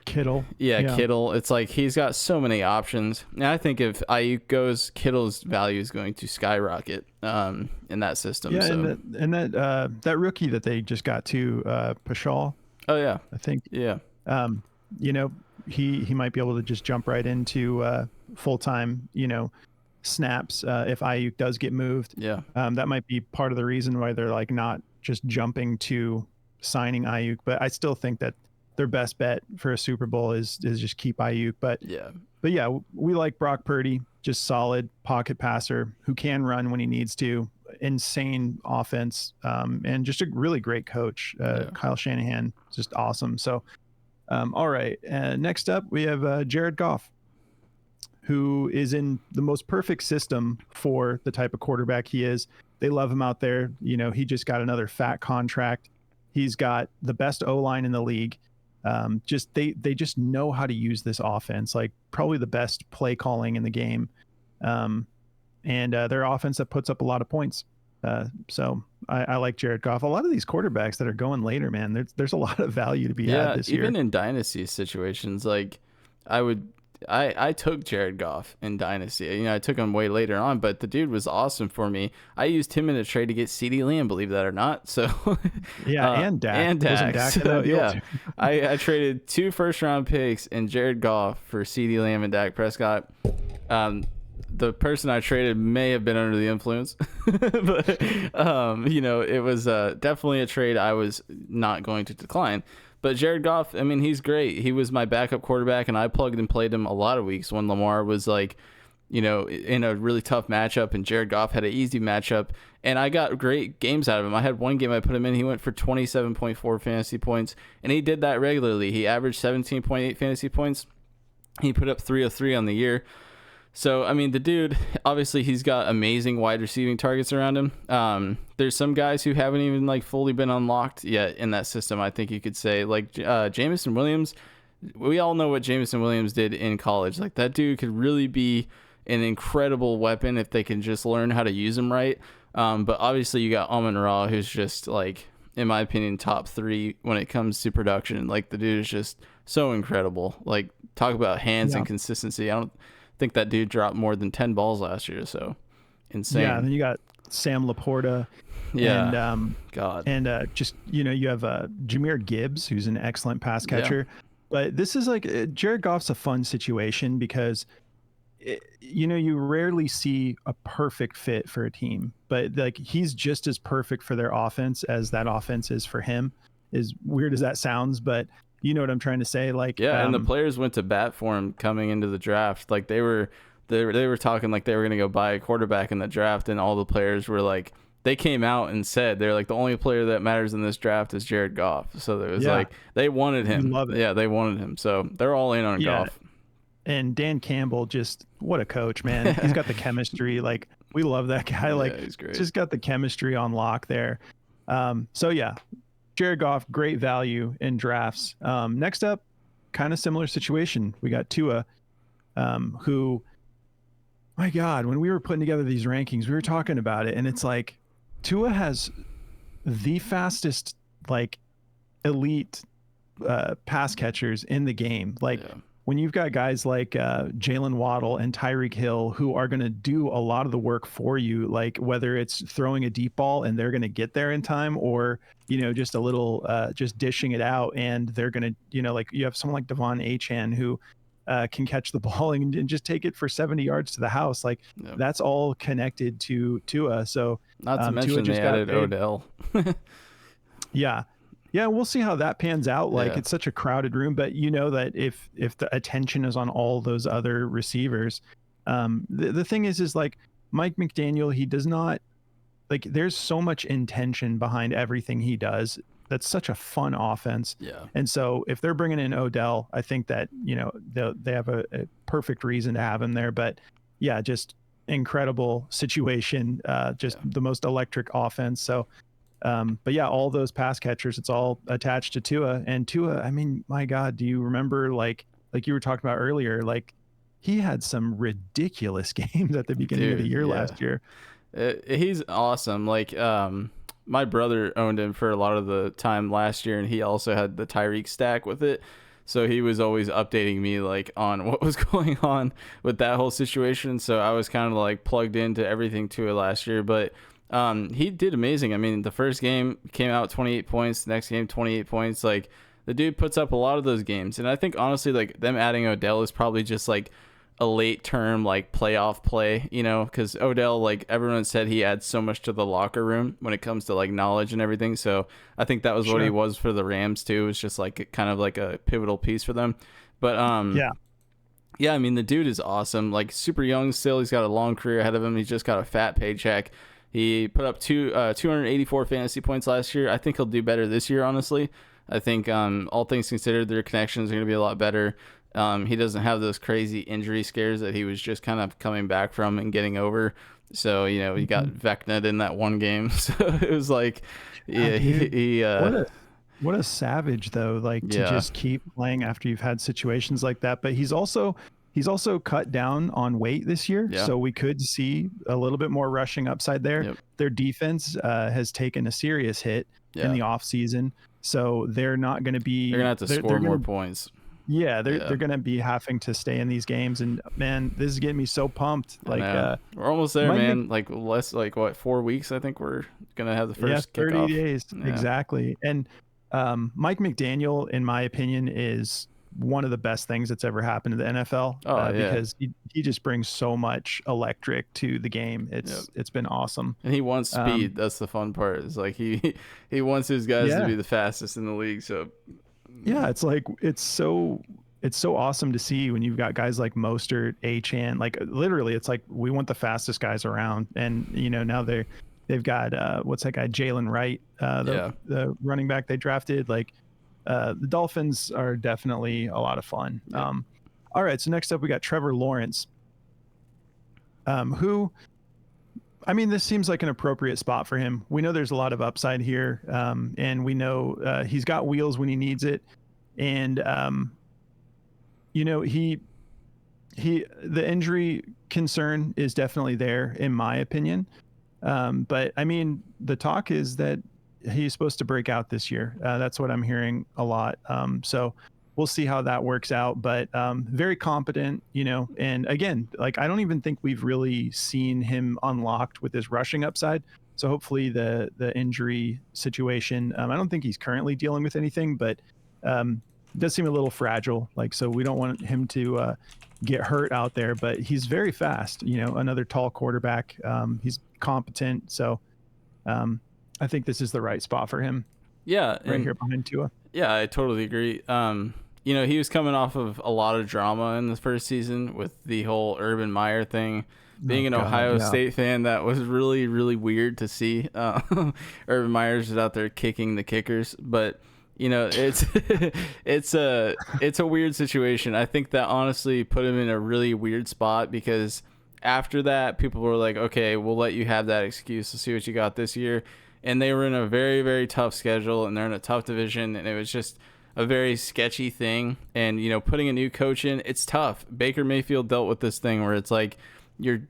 Kittle. Yeah, Kittle. It's like he's got so many options. And I think if Ayuk goes, Kittle's value is going to skyrocket in that system. Yeah, so. and that rookie that they just got to, Paschal. Oh, yeah. I think. Yeah. He might be able to just jump right into full-time, snaps if Ayuk does get moved. Yeah. That might be part of the reason why they're like not just jumping to signing Ayuk. But I still think that their best bet for a Super Bowl is just keep Ayuk. But yeah, we like Brock Purdy, just solid pocket passer who can run when he needs to. Insane offense, and just a really great coach. Kyle Shanahan, just awesome. So, all right. Next up, we have Jared Goff, who is in the most perfect system for the type of quarterback he is. They love him out there. He just got another fat contract. He's got the best O-line in the league. They just know how to use this offense, like probably the best play calling in the game. And their offense that puts up a lot of points. So I like Jared Goff. A lot of these quarterbacks that are going later, man, there's a lot of value to be had this year. Even in dynasty situations, like I took Jared Goff in dynasty. I took him way later on, but the dude was awesome for me. I used him in a trade to get CeeDee Lamb, believe that or not. So and Dak. Wasn't Dak in that deal too? I traded 2 first-round picks and Jared Goff for CeeDee Lamb and Dak Prescott. the person I traded may have been under the influence, but it was definitely a trade I was not going to decline. But Jared Goff, I mean, he's great. He was my backup quarterback, and I plugged and played him a lot of weeks when Lamar was like, in a really tough matchup, and Jared Goff had an easy matchup, and I got great games out of him. I had one game I put him in. He went for 27.4 fantasy points, and he did that regularly. He averaged 17.8 fantasy points. He put up 303 on the year. So, I mean, the dude, obviously he's got amazing wide receiving targets around him. There's some guys who haven't even like fully been unlocked yet in that system, I think you could say. Like Jameson Williams, we all know what Jameson Williams did in college. Like, that dude could really be an incredible weapon if they can just learn how to use him right. But obviously you got Amon-Ra, who's just like, in my opinion, top 3 when it comes to production. Like, the dude is just so incredible. Like, talk about hands and consistency. I don't think that dude dropped more than 10 balls last year, so insane. Yeah, and then you got Sam Laporta. Yeah. And God. And you have Jahmyr Gibbs, who's an excellent pass catcher. Yeah. But this is like Jared Goff's a fun situation because you rarely see a perfect fit for a team, but like he's just as perfect for their offense as that offense is for him. As weird as that sounds, but you know what I'm trying to say? Like, and the players went to bat for him coming into the draft. Like they were talking like they were going to go buy a quarterback in the draft, and all the players were like, they came out and said they're like, the only player that matters in this draft is Jared Goff. So it was like they wanted him. Love it. Yeah, they wanted him. So they're all in on Goff. And Dan Campbell, just what a coach, man. He's got the chemistry. Like, we love that guy. Like, he's great. Just got the chemistry on lock there. So yeah, Jared Goff, great value in drafts. Next up, kind of similar situation. We got Tua, who, my God, when we were putting together these rankings, we were talking about it, and it's like Tua has the fastest, like, elite pass catchers in the game. Like, when you've got guys like Jalen Waddle and Tyreek Hill who are going to do a lot of the work for you, like whether it's throwing a deep ball and they're going to get there in time, or just a little just dishing it out, and they're going to like you have someone like Devon Achane who can catch the ball and just take it for 70 yards to the house. Like that's all connected to Tua. So not to mention they added Odell. Yeah, we'll see how that pans out. Like it's such a crowded room, but that if the attention is on all those other receivers, the thing is like Mike McDaniel, he does not, like, there's so much intention behind everything he does. That's such a fun offense. Yeah. And so if they're bringing in Odell, I think that, they have a perfect reason to have him there. But yeah, just incredible situation, the most electric offense. So, but yeah, all those pass catchers, it's all attached to Tua. And Tua, I mean, my God, do you remember like you were talking about earlier, like he had some ridiculous games at the beginning of the year last year. He's awesome. Like, my brother owned him for a lot of the time last year, and he also had the Tyreek stack with it. So he was always updating me like on what was going on with that whole situation. So I was kind of like plugged into everything Tua last year, but he did amazing. I mean, the first game came out 28 points, the next game 28 points. Like, the dude puts up a lot of those games. And I think honestly, like, them adding Odell is probably just like a late term like playoff play, because Odell, like, everyone said he adds so much to the locker room when it comes to like knowledge and everything. So I think that was what he was for the Rams too. It's just like kind of like a pivotal piece for them. But yeah, I mean, the dude is awesome. Like, super young still. He's got a long career ahead of him. He's just got a fat paycheck. He put up 284 fantasy points last year. I think he'll do better this year, honestly. I think all things considered, their connections are going to be a lot better. He doesn't have those crazy injury scares that he was just kind of coming back from and getting over. So, he got Vecna'd in that one game. So it was like, what a savage, though, like to just keep playing after you've had situations like that. But he's also cut down on weight this year, so we could see a little bit more rushing upside there. Yep. Their defense has taken a serious hit in the offseason, so they're not going to be... They're going to have to score more points. Yeah, they're going to be having to stay in these games, and man, this is getting me so pumped. Like, we're almost there, man. Like, less, like, what, 4 weeks, I think we're going to have the first 30 kickoff. days, exactly. And Mike McDaniel, in my opinion, is one of the best things that's ever happened to the NFL. Because he just brings so much electric to the game. It's been awesome. And he wants speed. That's the fun part. It's like he wants his guys to be the fastest in the league. So yeah, it's like it's so awesome to see when you've got guys like Mostert, Achane. Like literally, it's like we want the fastest guys around. And now they've got what's that guy, Jalen Wright, the running back they drafted. Like the Dolphins are definitely a lot of fun. All right, so next up we got Trevor Lawrence, who, I mean, this seems like an appropriate spot for him. We know there's a lot of upside here, and we know he's got wheels when he needs it. And the injury concern is definitely there, in my opinion. But I mean, the talk is that he's supposed to break out this year. That's what I'm hearing a lot. So we'll see how that works out, but very competent, and again, like, I don't even think we've really seen him unlocked with his rushing upside. So hopefully the injury situation, I don't think he's currently dealing with anything, but it does seem a little fragile. Like, so we don't want him to get hurt out there, but he's very fast, another tall quarterback. He's competent. So I think this is the right spot for him. Yeah. Right here behind Tua. Yeah, I totally agree. He was coming off of a lot of drama in the first season with the whole Urban Meyer thing. Being an Ohio State fan, that was really, really weird to see. Urban Meyer's is out there kicking the kickers, but it's it's a weird situation. I think that honestly put him in a really weird spot, because after that, people were like, okay, we'll let you have that excuse to see what you got this year. And they were in a very, very tough schedule, and they're in a tough division, and it was just a very sketchy thing. And, putting a new coach in, it's tough. Baker Mayfield dealt with this thing where it's like you're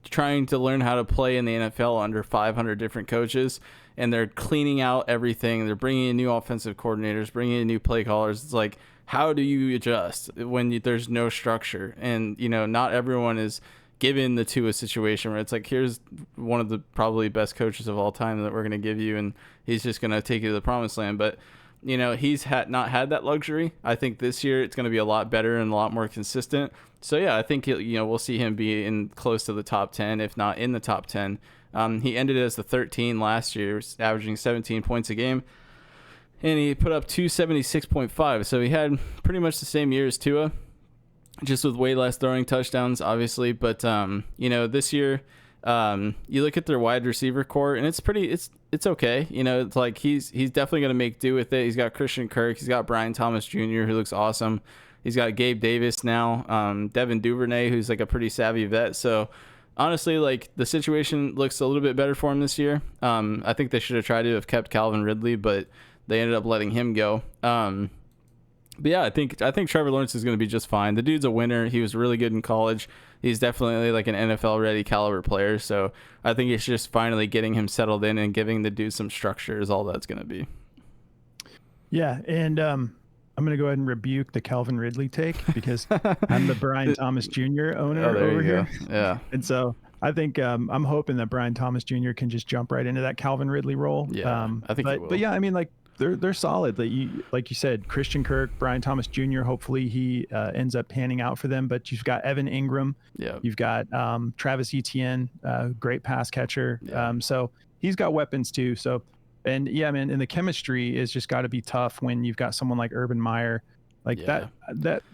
trying to learn how to play in the NFL under 500 different coaches, and they're cleaning out everything. They're bringing in new offensive coordinators, bringing in new play callers. It's like, how do you adjust when there's no structure? And, not everyone is given the Tua situation where it's like, here's one of the probably best coaches of all time that we're going to give you, and he's just going to take you to the promised land. But he's not had that luxury. I think this year it's going to be a lot better and a lot more consistent. So yeah, I think we'll see him be in close to the top 10, if not in the top 10. He ended as the 13 last year, averaging 17 points a game, and he put up 276.5. So he had pretty much the same year as Tua, just with way less throwing touchdowns, obviously. But this year, you look at their wide receiver core, and it's okay. It's like he's definitely going to make do with it. He's got Christian Kirk, he's got Brian Thomas Jr., who looks awesome. He's got Gabe Davis now, Devin Duvernay, who's like a pretty savvy vet. So honestly, like, the situation looks a little bit better for him this year. I think they should have tried to have kept Calvin Ridley, but they ended up letting him go. But yeah, I think Trevor Lawrence is going to be just fine. The dude's a winner. He was really good in college. He's definitely like an NFL-ready caliber player. So I think it's just finally getting him settled in and giving the dude some structure is all that's going to be. Yeah, and I'm going to go ahead and rebuke the Calvin Ridley take, because I'm the Brian Thomas Jr. owner over here. Yeah. And so I think I'm hoping that Brian Thomas Jr. can just jump right into that Calvin Ridley role. Yeah, I think he will. But yeah, I mean, like, they're solid. Like you said, Christian Kirk, Brian Thomas Jr., hopefully he ends up panning out for them. But you've got Evan Ingram. Yeah. You've got Travis Etienne, great pass catcher. Yeah. So he's got weapons too. So, and yeah, man, and the chemistry is just got to be tough when you've got someone like Urban Meyer. Like that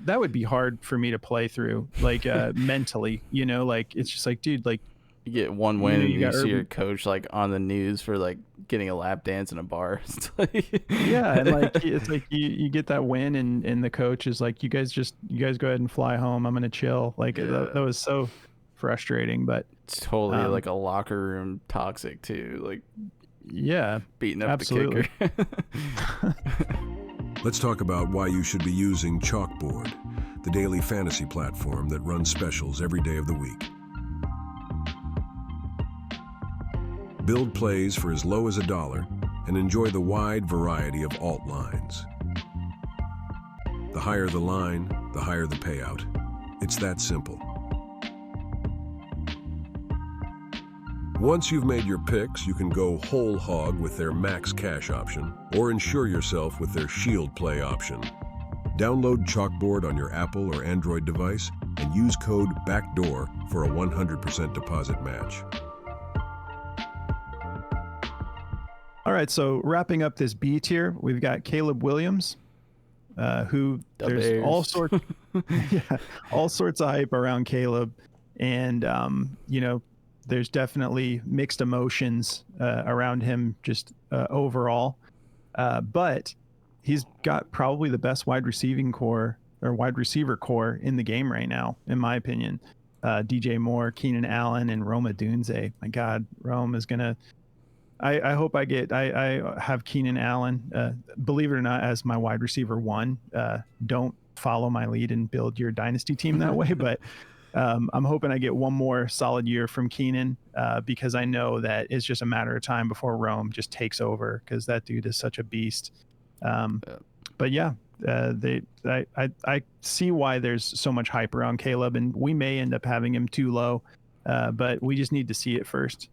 would be hard for me to play through, like mentally, like, it's just like, dude, like, you get one win and you see your coach like on the news for like getting a lap dance in a bar. Yeah, and like, it's like you get that win, and the coach is like, you guys go ahead and fly home. I'm gonna chill. Like, that was so frustrating. But it's totally like a locker room toxic too. Like, yeah, beating up absolutely. the kicker. Let's talk about why you should be using Chalkboard, the daily fantasy platform that runs specials every day of the week. Build plays for as low as $1 and enjoy the wide variety of alt lines. The higher the line, the higher the payout. It's that simple. Once you've made your picks, you can go whole hog with their max cash option or insure yourself with their shield play option. Download Chalkboard on your Apple or Android device and use code BACKDOOR for a 100% deposit match. All right, so wrapping up this B tier, we've got Caleb Williams, who there's all sorts, all sorts of hype around Caleb, and there's definitely mixed emotions around him just overall, but he's got probably the best wide receiver core in the game right now, in my opinion. DJ Moore, Keenan Allen, and Rome Odunze. My God, Rome is gonna. I hope I have Keenan Allen, believe it or not, as my wide receiver 1. Don't follow my lead and build your dynasty team that way, but I'm hoping I get one more solid year from Keenan, because I know that it's just a matter of time before Rome just takes over, because that dude is such a beast. But yeah, I see why there's so much hype around Caleb, and we may end up having him too low, but we just need to see it first,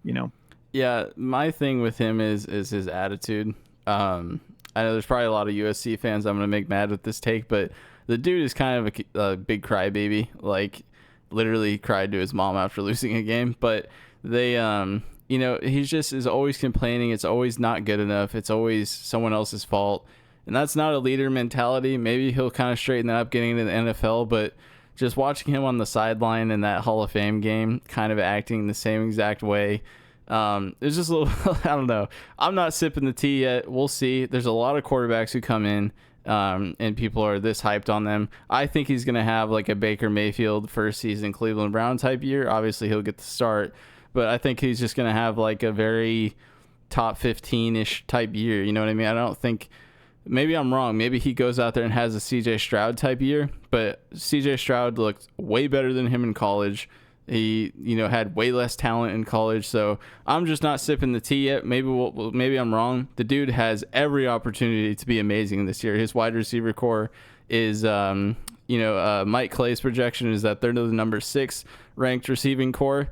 Yeah, my thing with him is his attitude. I know there's probably a lot of USC fans I'm going to make mad with this take, but the dude is kind of a big crybaby. Like, literally cried to his mom after losing a game. But they, he just is always complaining. It's always not good enough. It's always someone else's fault. And that's not a leader mentality. Maybe he'll kind of straighten that up getting into the NFL, but just watching him on the sideline in that Hall of Fame game, kind of acting the same exact way, it's just a little, I don't know. I'm not sipping the tea yet. We'll see. There's a lot of quarterbacks who come in, and people are this hyped on them. I think he's going to have like a Baker Mayfield first season Cleveland Brown type year. Obviously he'll get the start, but I think he's just going to have like a very top 15-ish type year. You know what I mean? I don't think, maybe I'm wrong. Maybe he goes out there and has a CJ Stroud type year, but CJ Stroud looked way better than him in college. He, had way less talent in college, so I'm just not sipping the tea yet. Maybe I'm wrong. The dude has every opportunity to be amazing this year. His wide receiver core is, Mike Clay's projection is that they're the number 6 ranked receiving core.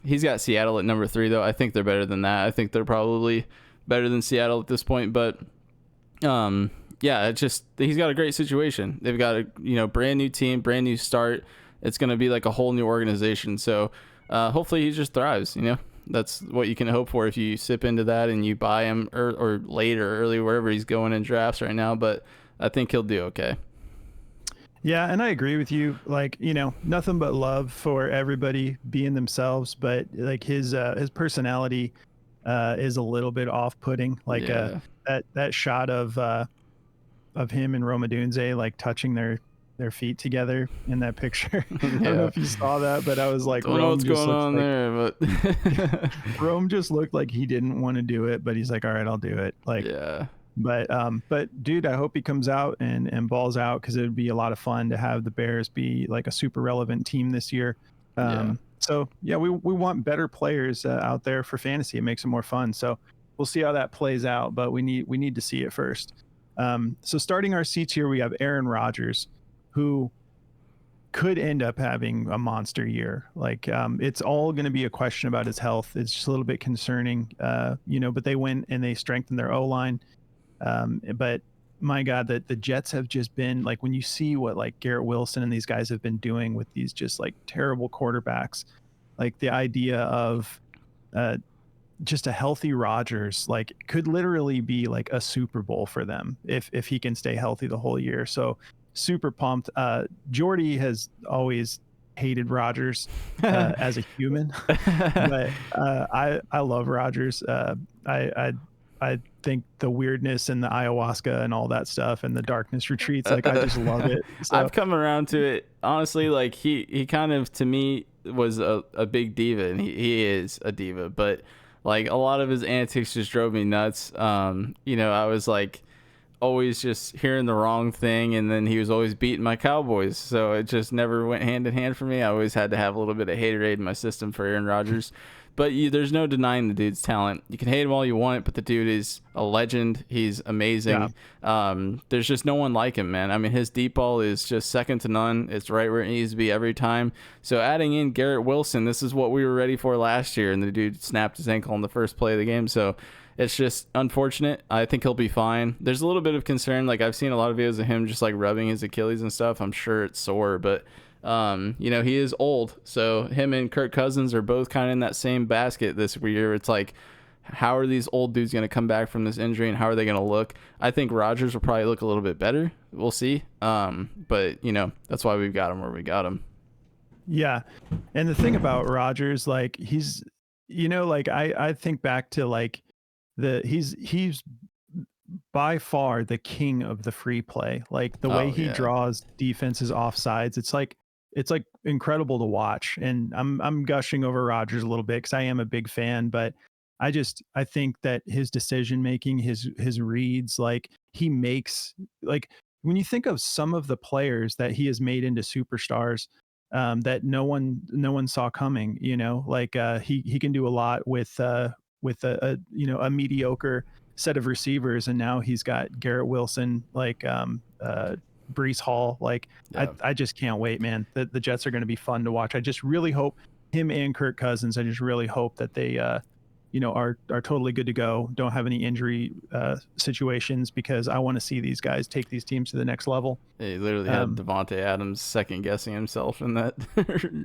He's got Seattle at number 3, though. I think they're better than that. I think they're probably better than Seattle at this point, but it's just he's got a great situation. They've got a brand new team, brand new start. It's going to be like a whole new organization. So hopefully he just thrives. That's what you can hope for if you sip into that and you buy him or late or early, wherever he's going in drafts right now. But I think he'll do okay. Yeah, and I agree with you. Like, nothing but love for everybody being themselves. But like his personality is a little bit off-putting. Like that shot of him and Rome Odunze like touching their feet together in that picture. I don't know if you saw that, but I was like, don't know what's going on there, but Rome just looked like he didn't want to do it, but he's like, all right, I'll do it. Like, yeah. But dude, I hope he comes out and balls out, because it would be a lot of fun to have the Bears be like a super relevant team this year. So yeah, we want better players out there for fantasy. It makes it more fun. So we'll see how that plays out, but we need to see it first. So starting our seats here, we have Aaron Rodgers, who could end up having a monster year. Like, it's all going to be a question about his health. It's just a little bit concerning, but they went and they strengthened their O-line. But my God, the Jets have just been like, when you see what like Garrett Wilson and these guys have been doing with these just like terrible quarterbacks, like the idea of just a healthy Rodgers, like could literally be like a Super Bowl for them if he can stay healthy the whole year. So super pumped. Jordy has always hated Rodgers as a human, but I love Rodgers. I think the weirdness and the ayahuasca and all that stuff and the darkness retreats, like I just love it. So. I've come around to it. Honestly, like he kind of, to me, was a big diva, and he is a diva, but like a lot of his antics just drove me nuts. I was like always just hearing the wrong thing, and then he was always beating my Cowboys, so it just never went hand in hand for me. I always had to have a little bit of haterade in my system for Aaron Rodgers. But there's no denying the dude's talent. You can hate him all you want, but the dude is a legend. He's amazing. Yeah. There's just no one like him, man. I mean, his deep ball is just second to none. It's right where it needs to be every time. So adding in Garrett Wilson, this is what we were ready for last year, and the dude snapped his ankle on the first play of the game. So It's just unfortunate. I think he'll be fine. There's a little bit of concern. Like, I've seen a lot of videos of him just like rubbing his Achilles and stuff. I'm sure it's sore, but he is old. So him and Kirk Cousins are both kind of in that same basket this year. It's like, how are these old dudes going to come back from this injury, and how are they going to look? I think Rodgers will probably look a little bit better. We'll see. But that's why we've got him where we got him. Yeah. And the thing about Rodgers, like he's, like I think back to like he's by far the king of the free play. Like the way he draws defenses offsides, it's like incredible to watch. And I'm gushing over Rodgers a little bit because I am a big fan, but I think that his decision making, his reads, like he makes, like when you think of some of the players that he has made into superstars, that no one saw coming, like he can do a lot with a mediocre set of receivers, and now he's got Garrett Wilson, like Breece Hall. Like I just can't wait, man. The Jets are going to be fun to watch. I just really hope him and Kirk Cousins, I just really hope that they are totally good to go, don't have any injury situations, because I want to see these guys take these teams to the next level. He literally had Devontae Adams second guessing himself in that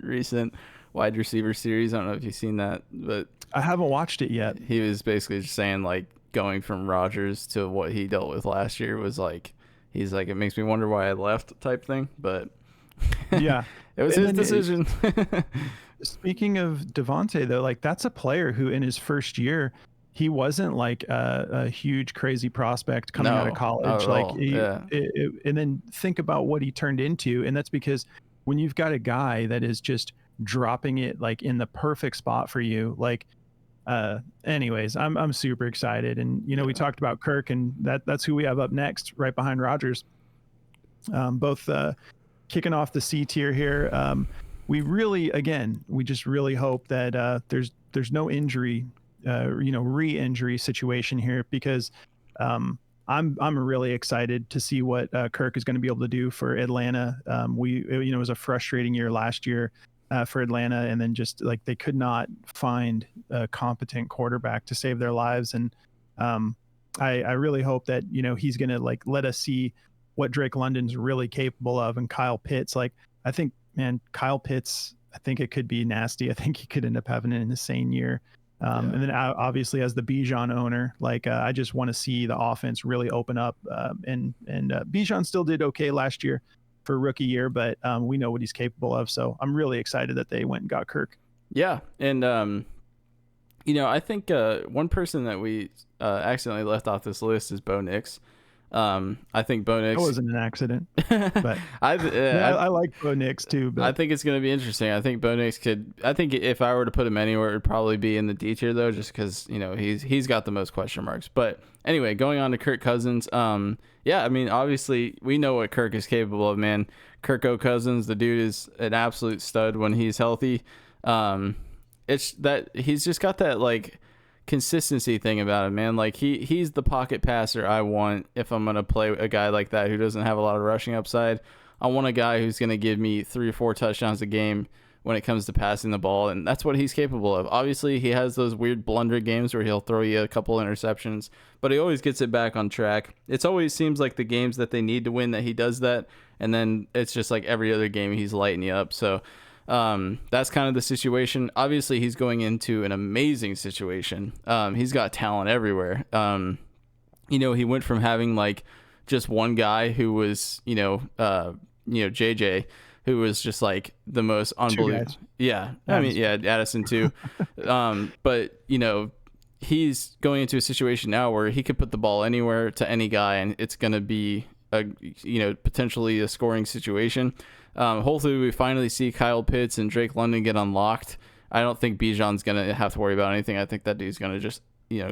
recent wide receiver series. I don't know if you've seen that, but I haven't watched it yet. He was basically just saying, like, going from Rodgers to what he dealt with last year was like, he's like, it makes me wonder why I left type thing. But yeah, it was his decision. Speaking of Devontae, though, like that's a player who in his first year, he wasn't like a huge crazy prospect coming out of college. Like, and then think about what he turned into. And that's because when you've got a guy that is just dropping it like in the perfect spot for you, like, anyways, I'm super excited. And, we talked about Kirk, and that's who we have up next, right behind Rodgers. Both kicking off the C tier here. We just really hope that there's no injury, re-injury situation here, because I'm really excited to see what Kirk is going to be able to do for Atlanta. It was a frustrating year last year for Atlanta, and then just like they could not find a competent quarterback to save their lives. And I really hope that he's going to like let us see what Drake London's really capable of, and Kyle Pitts. Like I think, man, Kyle Pitts, I think it could be nasty. I think he could end up having an insane year. And then obviously as the Bijan owner, like I just want to see the offense really open up. And Bijan still did okay last year for rookie year, but we know what he's capable of. So I'm really excited that they went and got Kirk. Yeah. And, I think one person that we accidentally left off this list is Bo Nix. I think Bo Nix. That wasn't an accident, but I like Bo Nix too. But I think it's going to be interesting. I think Bo Nix I think if I were to put him anywhere, it would probably be in the D tier though, just because he's got the most question marks. But anyway, going on to Kirk Cousins. I mean, obviously we know what Kirk is capable of, man. Kirk Cousins, the dude is an absolute stud when he's healthy. It's that he's just got that like consistency thing about him, man. Like he's the pocket passer I want if I'm going to play a guy like that who doesn't have a lot of rushing upside. I want a guy who's going to give me 3 or 4 touchdowns a game when it comes to passing the ball, and that's what he's capable of. Obviously, he has those weird blunder games where he'll throw you a couple interceptions, but he always gets it back on track. It always seems like the games that they need to win that he does that, and then it's just like every other game he's lighting you up. So that's kind of the situation. Obviously he's going into an amazing situation. He's got talent everywhere. He went from having like just one guy who was, JJ, who was just like the most unbelievable. Yeah. I mean, yeah, Addison too. But he's going into a situation now where he could put the ball anywhere to any guy, and it's going to be potentially a scoring situation. Hopefully we finally see Kyle Pitts and Drake London get unlocked. I don't think Bijan's going to have to worry about anything. I think that dude's going to just,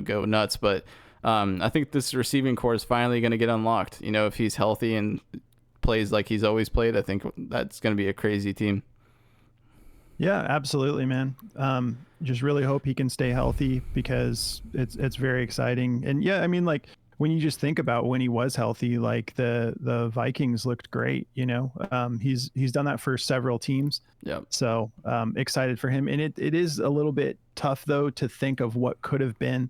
go nuts. But I think this receiving core is finally going to get unlocked. If he's healthy and plays like he's always played, I think that's going to be a crazy team. Yeah, absolutely, man. Just really hope he can stay healthy, because it's very exciting. And yeah, I mean, like, when you just think about when he was healthy, like the Vikings looked great, he's done that for several teams. Yeah. So excited for him. And it is a little bit tough though to think of what could have been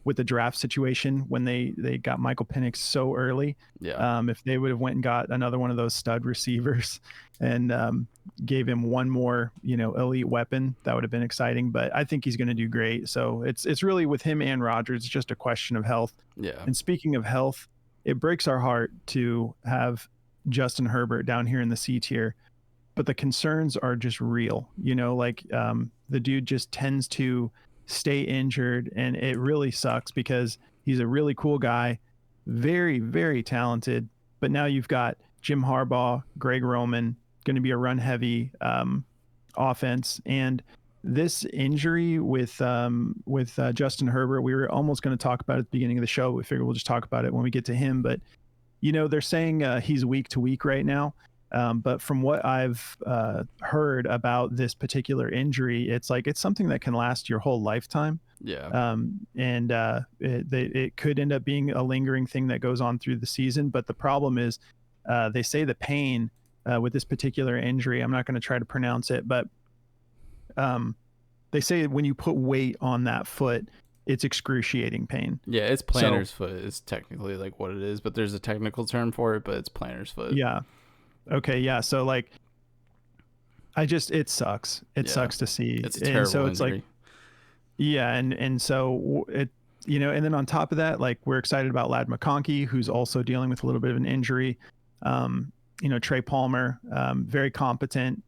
with the draft situation when they got Michael Penix so early. Yeah. If they would have went and got another one of those stud receivers and gave him one more, elite weapon, that would have been exciting. But I think he's going to do great. So it's really with him and Rodgers, it's just a question of health. Yeah. And speaking of health, it breaks our heart to have Justin Herbert down here in the C tier, but the concerns are just real. The dude just tends to stay injured, and it really sucks because he's a really cool guy, very, very talented. But now you've got Jim Harbaugh, Greg Roman, going to be a run heavy offense. And this injury with Justin Herbert, we were almost going to talk about it at the beginning of the show. We figured we'll just talk about it when we get to him. But, they're saying he's week to week right now. But from what I've heard about this particular injury, it's something that can last your whole lifetime. Yeah. It could end up being a lingering thing that goes on through the season. But the problem is they say the pain with this particular injury, I'm not going to try to pronounce it, but they say when you put weight on that foot, it's excruciating pain. Yeah, it's plantar's foot is technically like what it is, but there's a technical term for it, but it's plantar's foot. Yeah. Okay, yeah. So it sucks. It sucks to see. It's a terrible injury. And so it, and then on top of that, we're excited about Ladd McConkey, who's also dealing with a little bit of an injury. Trey Palmer, very competent,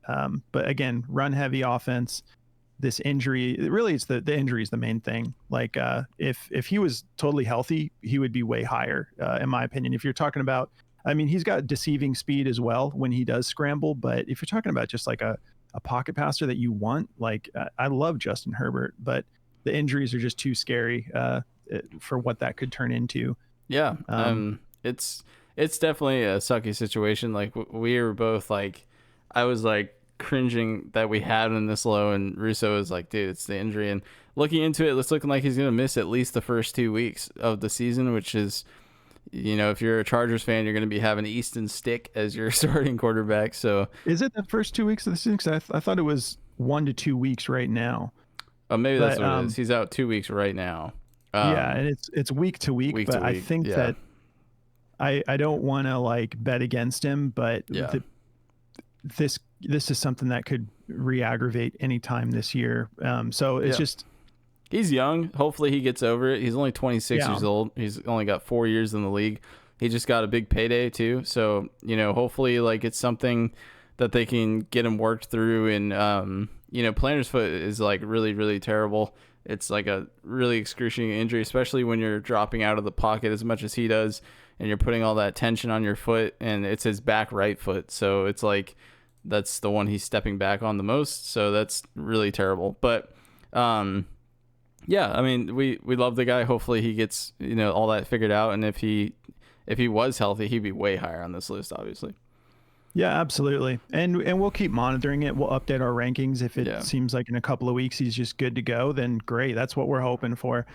but again, run heavy offense. This injury, really, it's the injury is the main thing. If he was totally healthy, he would be way higher, in my opinion. If you're talking about, he's got deceiving speed as well when he does scramble. But if you're talking about just a pocket passer that you want, I love Justin Herbert, but the injuries are just too scary for what that could turn into. Yeah. It's definitely a sucky situation. We were both I was cringing that we had him this low, and Russo was like, dude, it's the injury. And looking into it, it's looking like he's going to miss at least the first 2 weeks of the season, which is, if you're a Chargers fan, you're going to be having Easton Stick as your starting quarterback. So is it the first 2 weeks of the season? 'Cause I thought it was 1 to 2 weeks right now. Maybe that's what it is. He's out 2 weeks right now. And it's week to week, but I think that I don't want to bet against him, but this is something that could re-aggravate anytime this year. So it's just, he's young. Hopefully he gets over it. He's only 26 years old. He's only got 4 years in the league. He just got a big payday too. So, hopefully it's something that they can get him worked through. And, plantar's foot is really, really terrible. It's a really excruciating injury, especially when you're dropping out of the pocket as much as he does, and you're putting all that tension on your foot, and it's his back right foot. So it's that's the one he's stepping back on the most. So that's really terrible. But, we love the guy. Hopefully he gets, all that figured out. And if he was healthy, he'd be way higher on this list, obviously. Yeah, absolutely. And we'll keep monitoring it. We'll update our rankings. If it seems like in a couple of weeks he's just good to go, then great. That's what we're hoping for.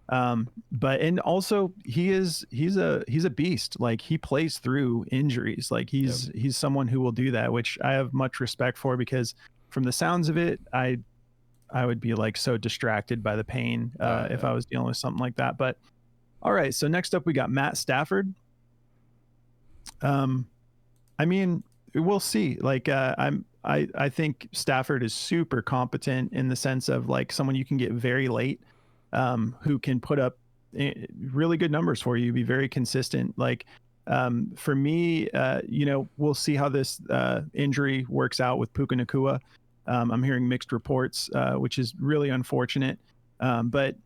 And also he's a beast. He plays through injuries. He's someone who will do that, which I have much respect for, because from the sounds of it, I would be so distracted by the pain if I was dealing with something like that. But all right, so next up we got Matt Stafford. We'll see. I think Stafford is super competent in the sense of someone you can get very late, who can put up really good numbers for you, be very consistent. For me, we'll see how this injury works out with Puka Nacua. I'm hearing mixed reports, which is really unfortunate. But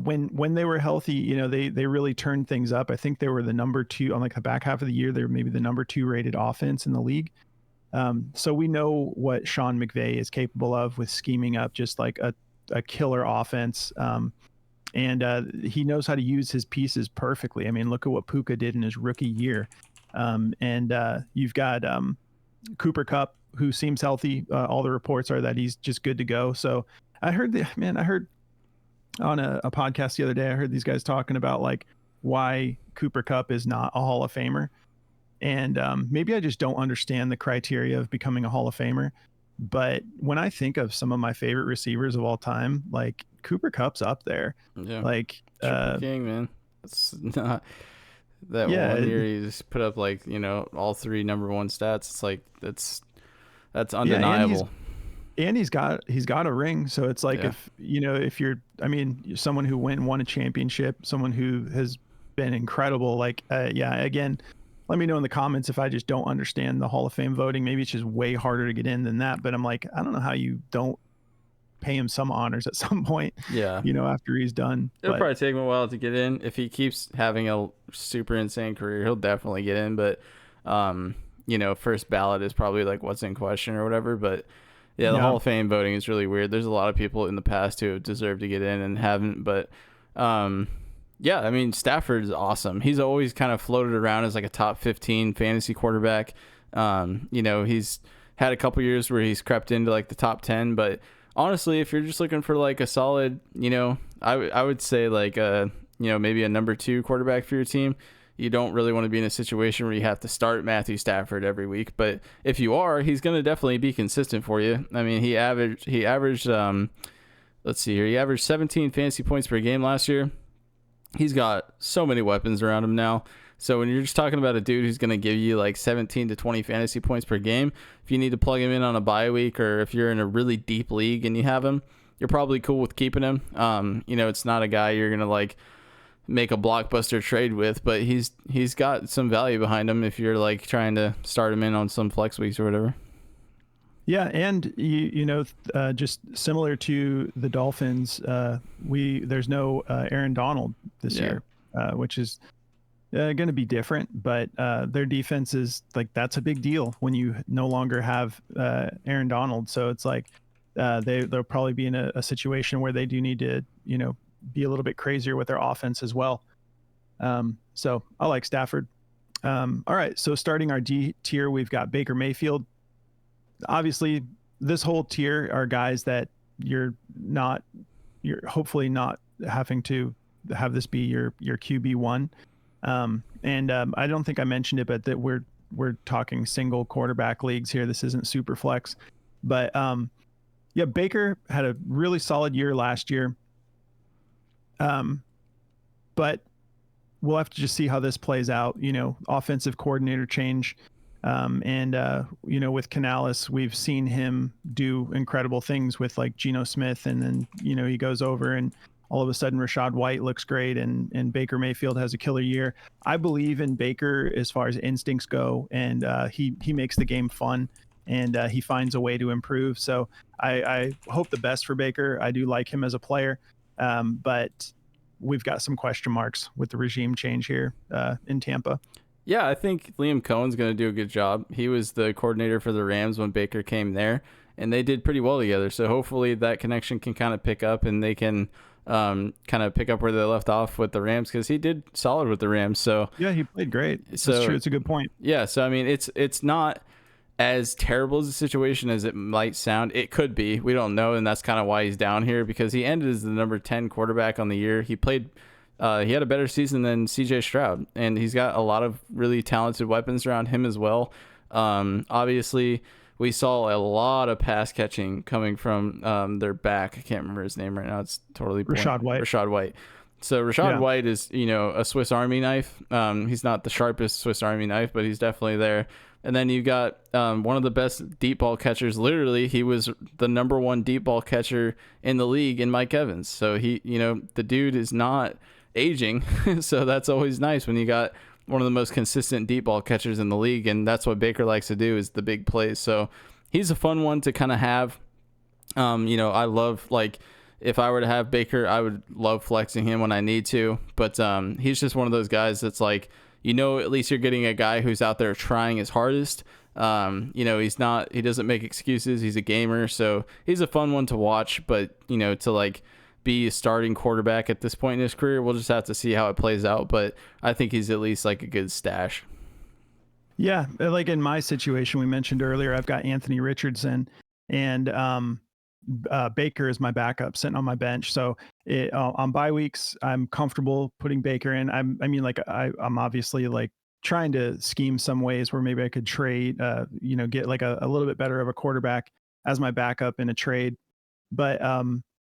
when they were healthy, they really turned things up. I think they were the number 2 on the back half of the year. They were maybe the number 2 rated offense in the league. So we know what Sean McVay is capable of with scheming up just a killer offense. And he knows how to use his pieces perfectly. Look at what Puka did in his rookie year. You've got Cooper Kupp, who seems healthy. All the reports are that he's just good to go. So I heard on a podcast the other day, I heard these guys talking about why Cooper Kupp is not a Hall of Famer. And maybe I just don't understand the criteria of becoming a Hall of Famer. But when I think of some of my favorite receivers of all time, Cooper Kupp's up there. Yeah. Like Triple King, man. It's not that Yeah, one year he just put up like, all 3 number 1 stats. It's like that's undeniable. And he's got a ring. So it's like, Yeah. if you're, you're someone who won a championship, someone who has been incredible. Like, again, let me know in the comments if I just don't understand the Hall of Fame voting. Maybe it's just way harder to get in than that. But I'm like, I don't know how you don't pay him some honors at some point. Yeah. After he's done. It'll probably take him a while to get in. If he keeps having a super insane career, he'll definitely get in. But, first ballot is probably like what's in question or whatever. But yeah, the Hall of Fame voting is really weird. There's a lot of people in the past who have deserved to get in and haven't. But, Stafford is awesome. He's always kind of floated around as like a top 15 fantasy quarterback. He's had a couple years where he's crept into like the top 10, but honestly, if you're just looking for like a solid, I would say like maybe a number 2 quarterback for your team. You don't really want to be in a situation where you have to start Matthew Stafford every week, but if you are, he's going to definitely be consistent for you. He averaged let's see here. He averaged 17 fantasy points per game last year. He's got so many weapons around him now. So when you're just talking about a dude who's going to give you like 17 to 20 fantasy points per game, if you need to plug him in on a bye week or if you're in a really deep league and you have him, you're probably cool with keeping him. It's not a guy you're going to like make a blockbuster trade with, but he's got some value behind him if you're like trying to start him in on some flex weeks or whatever. Yeah, and just similar to the Dolphins, there's no Aaron Donald this year, which is going to be different. But their defense is like, that's a big deal when you no longer have Aaron Donald. So it's like they'll probably be in a situation where they do need to be a little bit crazier with their offense as well. So I like Stafford. All right, so starting our D tier, we've got Baker Mayfield. Obviously, this whole tier are guys that you're hopefully not having to have this be your QB1. I don't think I mentioned it, but that we're talking single quarterback leagues here. This isn't super flex, but Baker had a really solid year last year. But we'll have to just see how this plays out. Offensive coordinator change. With Canales, we've seen him do incredible things with like Geno Smith, and then, he goes over and all of a sudden Rachaad White looks great and Baker Mayfield has a killer year. I believe in Baker as far as instincts go, and he makes the game fun, and he finds a way to improve. So I hope the best for Baker. I do like him as a player, but we've got some question marks with the regime change here in Tampa. Yeah, I think Liam Cohen's going to do a good job. He was the coordinator for the Rams when Baker came there, and they did pretty well together. So hopefully that connection can kind of pick up, and they can kind of pick up where they left off with the Rams, because he did solid with the Rams. So yeah, he played great. That's true. It's a good point. Yeah, so it's not as terrible as a situation as it might sound. It could be. We don't know, and that's kind of why he's down here, because he ended as the number 10 quarterback on the year. He played. He had a better season than CJ Stroud, and he's got a lot of really talented weapons around him as well. Obviously, we saw a lot of pass catching coming from their back. I can't remember his name right now. It's totally Rachaad White. Rachaad White. So Rachaad White is, a Swiss Army knife. He's not the sharpest Swiss Army knife, but he's definitely there. And then you got one of the best deep ball catchers. Literally, he was the number 1 deep ball catcher in the league in Mike Evans. So he, the dude is not aging. So that's always nice when you got one of the most consistent deep ball catchers in the league. And that's what Baker likes to do, is the big plays. So he's a fun one to kind of have. I love, like, if I were to have Baker, I would love flexing him when I need to. But he's just one of those guys that's like, at least you're getting a guy who's out there trying his hardest. He doesn't make excuses. He's a gamer. So he's a fun one to watch, but to like be a starting quarterback at this point in his career, we'll just have to see how it plays out. But I think he's at least like a good stash. Yeah. Like in my situation, we mentioned earlier, I've got Anthony Richardson, and Baker is my backup sitting on my bench. So on bye weeks, I'm comfortable putting Baker in. I'm obviously like trying to scheme some ways where maybe I could trade, get like a little bit better of a quarterback as my backup in a trade. But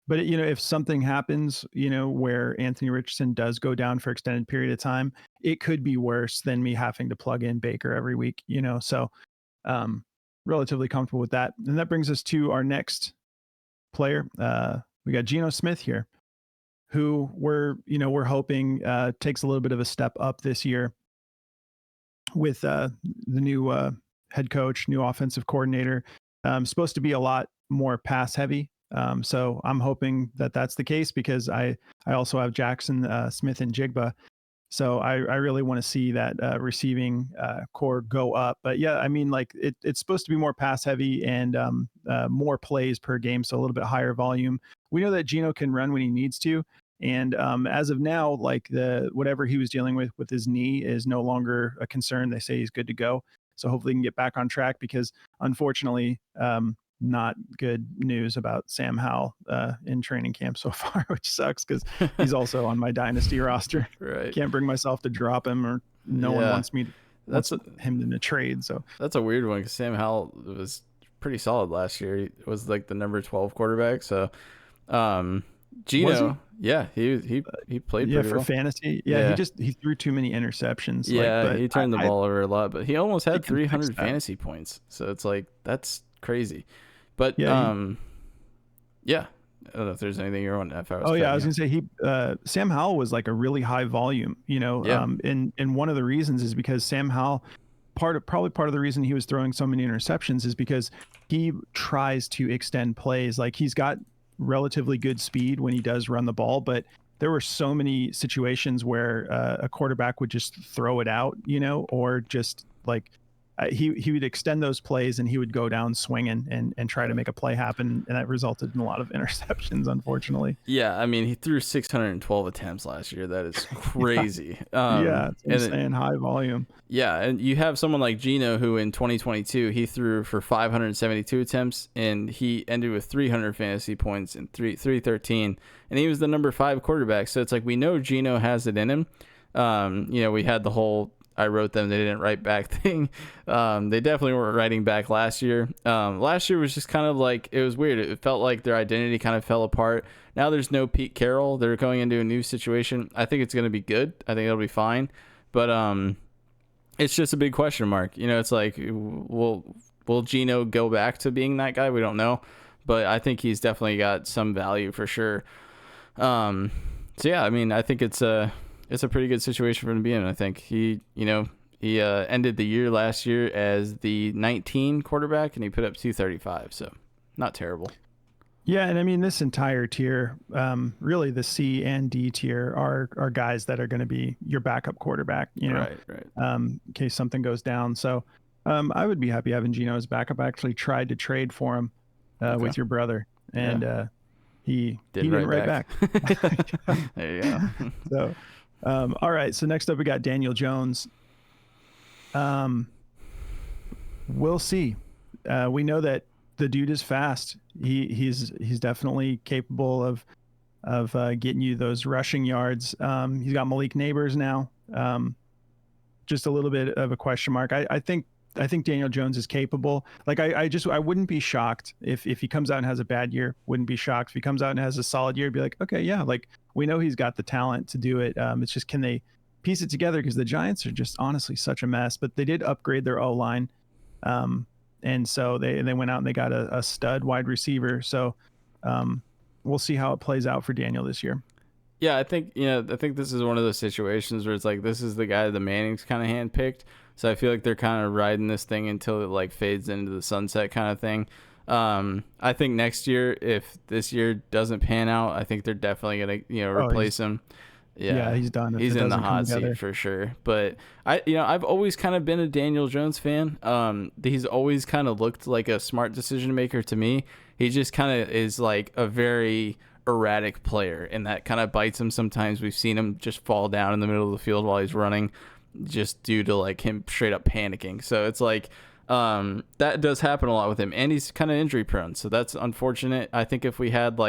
But if something happens, where Anthony Richardson does go down for extended period of time, it could be worse than me having to plug in Baker every week. So um, relatively comfortable with that. And that brings us to our next player. We got Geno Smith here, who we're hoping takes a little bit of a step up this year with the new head coach, new offensive coordinator. Supposed to be a lot more pass heavy. So I'm hoping that that's the case because I also have Jackson, Smith, and Jigba. So I really want to see that receiving core go up. But yeah, I mean, like it's supposed to be more pass heavy and more plays per game, so a little bit higher volume. We know that Geno can run when he needs to. And as of now, like whatever he was dealing with his knee is no longer a concern. They say he's good to go. So hopefully he can get back on track because unfortunately, not good news about Sam Howell in training camp so far, which sucks because he's also on my dynasty roster. Right. Can't bring myself to drop him, or no one wants me. Him in a trade. So that's a weird one because Sam Howell was pretty solid last year. He was like the number 12 quarterback. So Geno, yeah, he played pretty for well. fantasy. Yeah, he threw too many interceptions. Yeah, he turned the ball over a lot, but he almost had 300 fantasy points. So it's like that's crazy. But yeah, I don't know if there's anything you want to. I was gonna say Sam Howell was like a really high volume, and one of the reasons is because Sam Howell, part of the reason he was throwing so many interceptions is because he tries to extend plays. Like he's got relatively good speed when he does run the ball, but there were so many situations where a quarterback would just throw it out, or just like he would extend those plays and he would go down swinging and try to make a play happen, and that resulted in a lot of interceptions, unfortunately. Yeah, I mean he threw 612 attempts last year. That is crazy. It's insane, high volume. Yeah, and you have someone like Geno who in 2022 he threw for 572 attempts and he ended with 300 fantasy points and 313, and he was the number 5 quarterback. So it's like we know Geno has it in him. We had the whole I wrote them, they didn't write back thing. They definitely weren't writing back last year. Last year was just kind of like, it was weird. It felt like their identity kind of fell apart. Now there's no Pete Carroll. They're going into a new situation. I think it's going to be good. I think it'll be fine. But it's just a big question mark. It's like, will Geno go back to being that guy? We don't know. But I think he's definitely got some value for sure. So yeah, I mean, I think it's a pretty good situation for him to be in. I think he ended the year last year as the 19 quarterback and he put up 235. So not terrible. Yeah. And I mean, this entire tier, really the C and D tier are guys that are going to be your backup quarterback, Right. In case something goes down. So I would be happy having Geno as backup. I actually tried to trade for him with your brother, and he didn't write back. There you go. So, all right. So next up, we got Daniel Jones. We'll see. We know that the dude is fast. He's definitely capable of getting you those rushing yards. He's got Malik Neighbors now. Just a little bit of a question mark. I think Daniel Jones is capable. Like I wouldn't be shocked if he comes out and has a bad year. Wouldn't be shocked if he comes out and has a solid year. Be like, okay, yeah, like we know he's got the talent to do it. It's just, can they piece it together? Because the Giants are just honestly such a mess. But they did upgrade their O-line, and so they went out and they got a stud wide receiver. So we'll see how it plays out for Daniel this year. Yeah, I think this is one of those situations where it's like this is the guy the Mannings kind of handpicked. So I feel like they're kind of riding this thing until it like fades into the sunset kind of thing. I think next year, if this year doesn't pan out, I think they're definitely gonna replace him. Yeah, he's done. He's in the hot seat for sure. But I've always kind of been a Daniel Jones fan. He's always kind of looked like a smart decision maker to me. He just kind of is like a very erratic player, and that kind of bites him sometimes. We've seen him just fall down in the middle of the field while he's running, just due to like him straight up panicking. So it's like that does happen a lot with him, and he's kind of injury prone, so that's unfortunate. I think if we had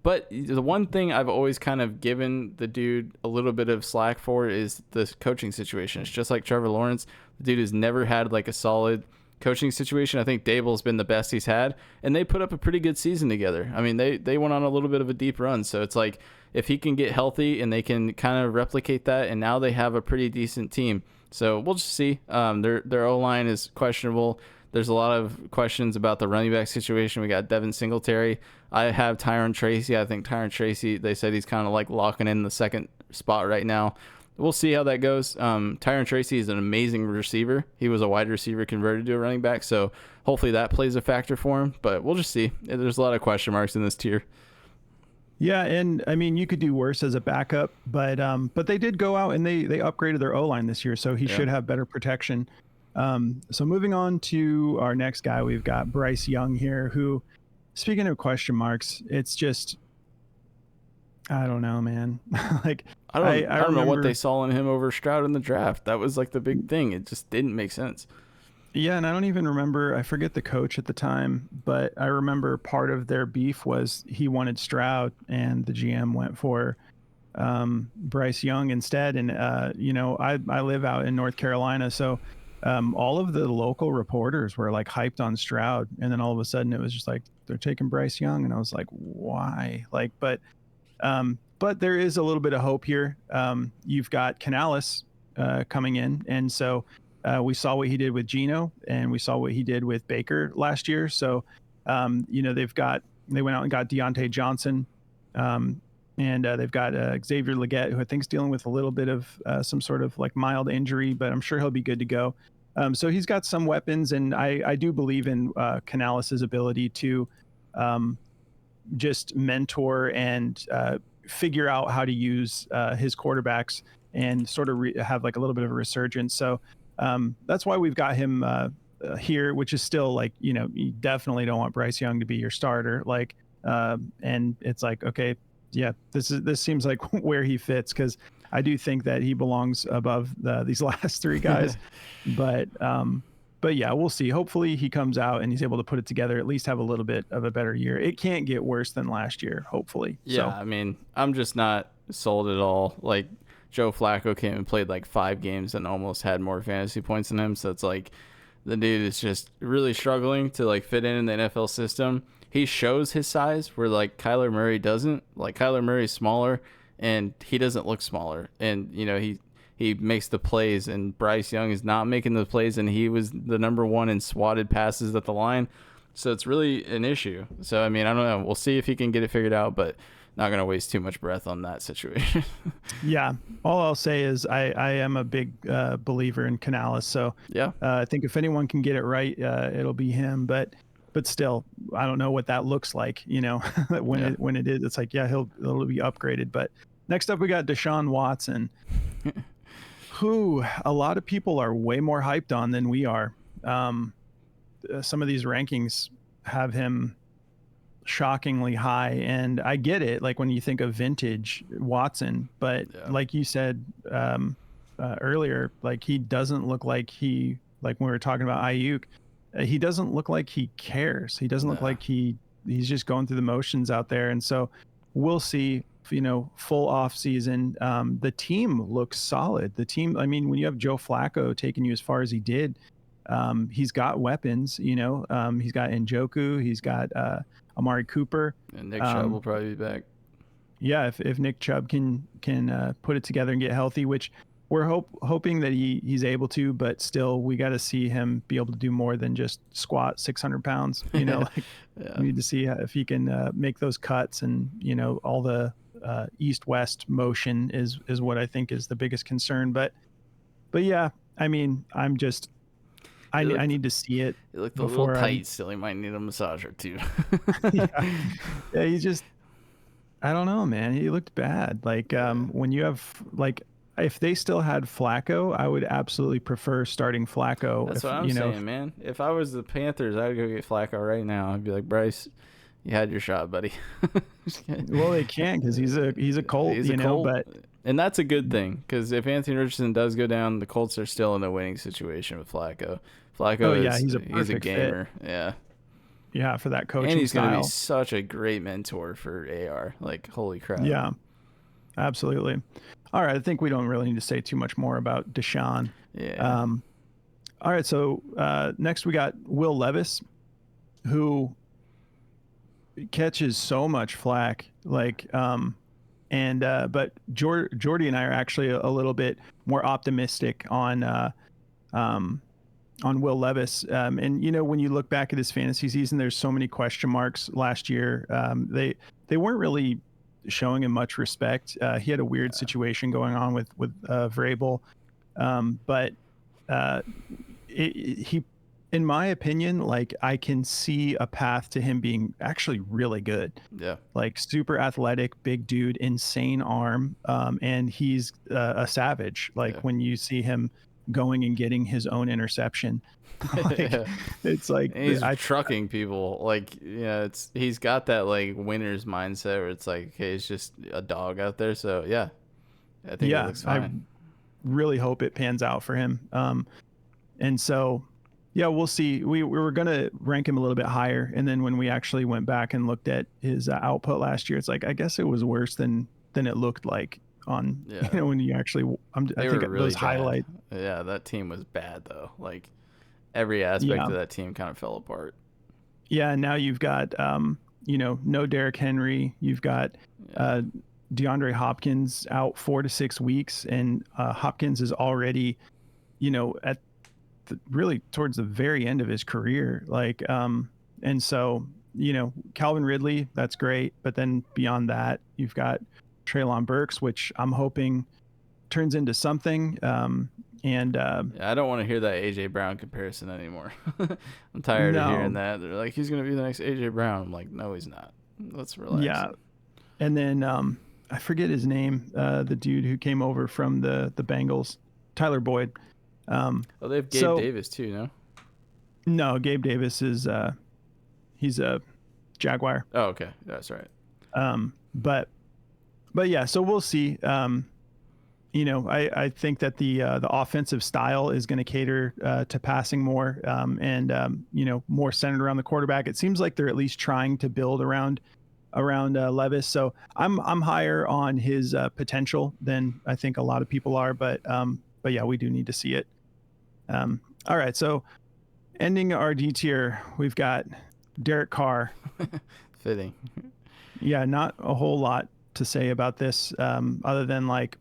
but the one thing I've always kind of given the dude a little bit of slack for is the coaching situation. It's just like Trevor Lawrence. The dude has never had like a solid coaching situation. I think Dable's been the best he's had, and they put up a pretty good season together. I mean, they went on a little bit of a deep run, so it's like if he can get healthy and they can kind of replicate that, and now they have a pretty decent team. So we'll just see. Their O-line is questionable. There's a lot of questions about the running back situation. We got Devin Singletary. I have Tyron Tracy. I think Tyron Tracy, they said he's kind of like locking in the second spot right now. We'll see how that goes. Tyron Tracy is an amazing receiver. He was a wide receiver converted to a running back, so hopefully that plays a factor for him. But we'll just see. There's a lot of question marks in this tier. Yeah, and I mean, you could do worse as a backup, but they did go out and they upgraded their O-line this year, so he should have better protection. So moving on to our next guy, we've got Bryce Young here, who, speaking of question marks, it's just, I don't know, man. Like I don't know what they saw in him over Stroud in the draft. That was like the big thing. It just didn't make sense. Yeah, and I don't even remember. I forget the coach at the time, but I remember part of their beef was he wanted Stroud, and the GM went for Bryce Young instead. And I live out in North Carolina, so all of the local reporters were like hyped on Stroud, and then all of a sudden it was just like they're taking Bryce Young, and I was like, why? Like, but there is a little bit of hope here. You've got Canales coming in, and so. We saw what he did with Geno, and we saw what he did with Baker last year. So, they went out and got Deontay Johnson, and they've got Xavier Legette, who I think is dealing with a little bit of some sort of like mild injury, but I'm sure he'll be good to go. So he's got some weapons, and I do believe in Canales' ability to just mentor and figure out how to use his quarterbacks and sort of have like a little bit of a resurgence. So. That's why we've got him here, which is still like, you definitely don't want Bryce Young to be your starter. Like, and it's like, okay, yeah, this seems like where he fits, because I do think that he belongs above these last three guys. But yeah, we'll see. Hopefully he comes out and he's able to put it together, at least have a little bit of a better year. It can't get worse than last year, hopefully. Yeah, so. I mean, I'm just not sold at all. Like, Joe Flacco came and played like 5 games and almost had more fantasy points than him. So it's like the dude is just really struggling to like fit in the NFL system. He shows his size where like Kyler Murray doesn't. Like Kyler Murray's smaller and he doesn't look smaller. And, he makes the plays, and Bryce Young is not making the plays, and he was the number 1 in swatted passes at the line. So it's really an issue. So, I mean, I don't know. We'll see if he can get it figured out, but not going to waste too much breath on that situation. Yeah. All I'll say is I am a big believer in Canales. So yeah, I think if anyone can get it right, it'll be him. But still, I don't know what that looks like, when it is. It's like, yeah, it'll be upgraded. But next up, we got Deshaun Watson, who a lot of people are way more hyped on than we are. Some of these rankings have him shockingly high, and I get it, like when you think of vintage Watson, but like you said earlier, like he doesn't look like when we were talking about Ayuk, he doesn't look like he cares. He doesn't look like he's just going through the motions out there. And so we'll see, full off season. The team looks solid. The team, I mean, when you have Joe Flacco taking you as far as he did, he's got weapons, he's got Njoku, he's got Amari Cooper, and Nick Chubb will probably be back. Yeah, if Nick Chubb can put it together and get healthy, which we're hoping that he's able to, but still we got to see him be able to do more than just squat 600 pounds. We need to see if he can make those cuts, and all the east-west motion is what I think is the biggest concern. But yeah, I mean, I'm just. I need to see it. He looked a little tight still. He might need a massage or two. Yeah, he just, I don't know, man. He looked bad. Like, when you have, like, if they still had Flacco, I would absolutely prefer starting Flacco. That's what I'm saying, man. If I was the Panthers, I'd go get Flacco right now. I'd be like, Bryce, you had your shot, buddy. Well, they can't, because he's a Colt, but. And that's a good thing, because if Anthony Richardson does go down, the Colts are still in a winning situation with Flacco. He's a gamer. Fit. Yeah, for that coaching style. And he's going to be style. such a great mentor for AR. Like, holy crap. Yeah, absolutely. All right, I think we don't really need to say too much more about Deshaun. Yeah. All right, so next we got Will Levis, who catches so much flack. But Jordy and I are actually a little bit more optimistic on Will Levis. And when you look back at his fantasy season, there's so many question marks last year. They weren't really showing him much respect. He had a weird situation going on with Vrabel, but he, in my opinion, like, I can see a path to him being actually really good. Yeah. Like, super athletic, big dude, insane arm. And he's a savage. Like, when you see him going and getting his own interception, it's like, and he's trucking people. Like, he's got that like winner's mindset where it's like, okay, it's just a dog out there. So yeah, I think it looks fine. I really hope it pans out for him. And so, yeah, we'll see. We were going to rank him a little bit higher. And then when we actually went back and looked at his output last year, it's like, I guess it was worse than it looked like on, when you actually, I think really those highlights. Yeah, that team was bad though. Like, every aspect of that team kind of fell apart. Yeah. And now you've got, no Derrick Henry. You've got DeAndre Hopkins out 4 to 6 weeks. And Hopkins is already, at really towards the very end of his career. Like, and so, Calvin Ridley, that's great. But then beyond that, you've got Treylon Burks, which I'm hoping turns into something. I don't want to hear that AJ Brown comparison anymore. I'm tired of hearing that. They're like, he's going to be the next AJ Brown. I'm like, no, he's not. Let's relax. Yeah. And then I forget his name, the dude who came over from the Bengals, Tyler Boyd. They have Gabe Davis too, no? No, Gabe Davis is he's a Jaguar. Oh, okay. That's right. But yeah, so we'll see. I think that the offensive style is going to cater to passing more, and more centered around the quarterback. It seems like they're at least trying to build around Levis. So I'm higher on his potential than I think a lot of people are. But yeah, we do need to see it. All right, so ending our D tier, we've got Derek Carr. Fitting. Yeah, not a whole lot to say about this, other than like,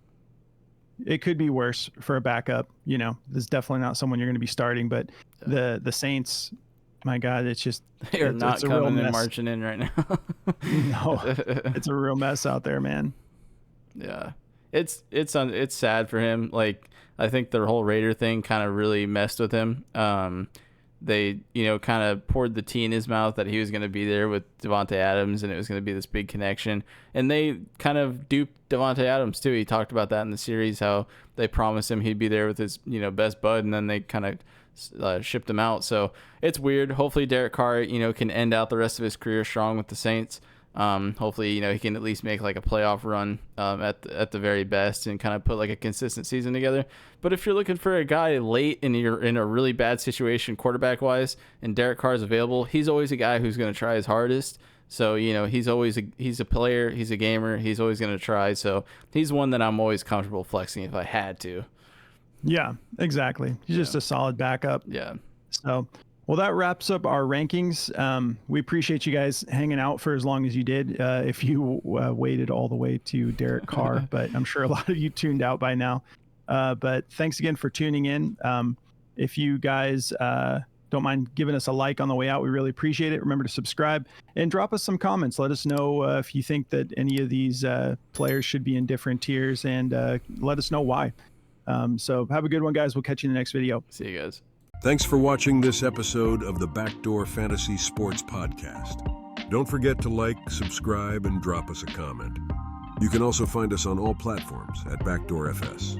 it could be worse for a backup. This is definitely not someone you're going to be starting, but the Saints, my God, it's just, they're not coming and marching in right now. No, it's a real mess out there, man. Yeah, it's sad for him. Like, I think the whole Raider thing kind of really messed with him. They, kind of poured the tea in his mouth that he was going to be there with Devontae Adams and it was going to be this big connection. And they kind of duped Devontae Adams too. He talked about that in the series, how they promised him he'd be there with his, best bud, and then they kind of shipped him out. So it's weird. Hopefully Derek Carr, can end out the rest of his career strong with the Saints. Hopefully, he can at least make like a playoff run at the very best and kind of put like a consistent season together. But if you're looking for a guy late and you're in a really bad situation quarterback wise and Derek Carr is available, he's always a guy who's going to try his hardest. So, he's a player, he's a gamer, he's always going to try. So he's one that I'm always comfortable flexing if I had to. Yeah, exactly. He's just a solid backup. Yeah. So, well, that wraps up our rankings. We appreciate you guys hanging out for as long as you did. If you waited all the way to Derek Carr, but I'm sure a lot of you tuned out by now. But thanks again for tuning in. If you guys don't mind giving us a like on the way out, we really appreciate it. Remember to subscribe and drop us some comments. Let us know if you think that any of these players should be in different tiers, and let us know why. So have a good one, guys. We'll catch you in the next video. See you guys. Thanks for watching this episode of the Backdoor Fantasy Sports Podcast. Don't forget to like, subscribe, and drop us a comment. You can also find us on all platforms at Backdoor FS.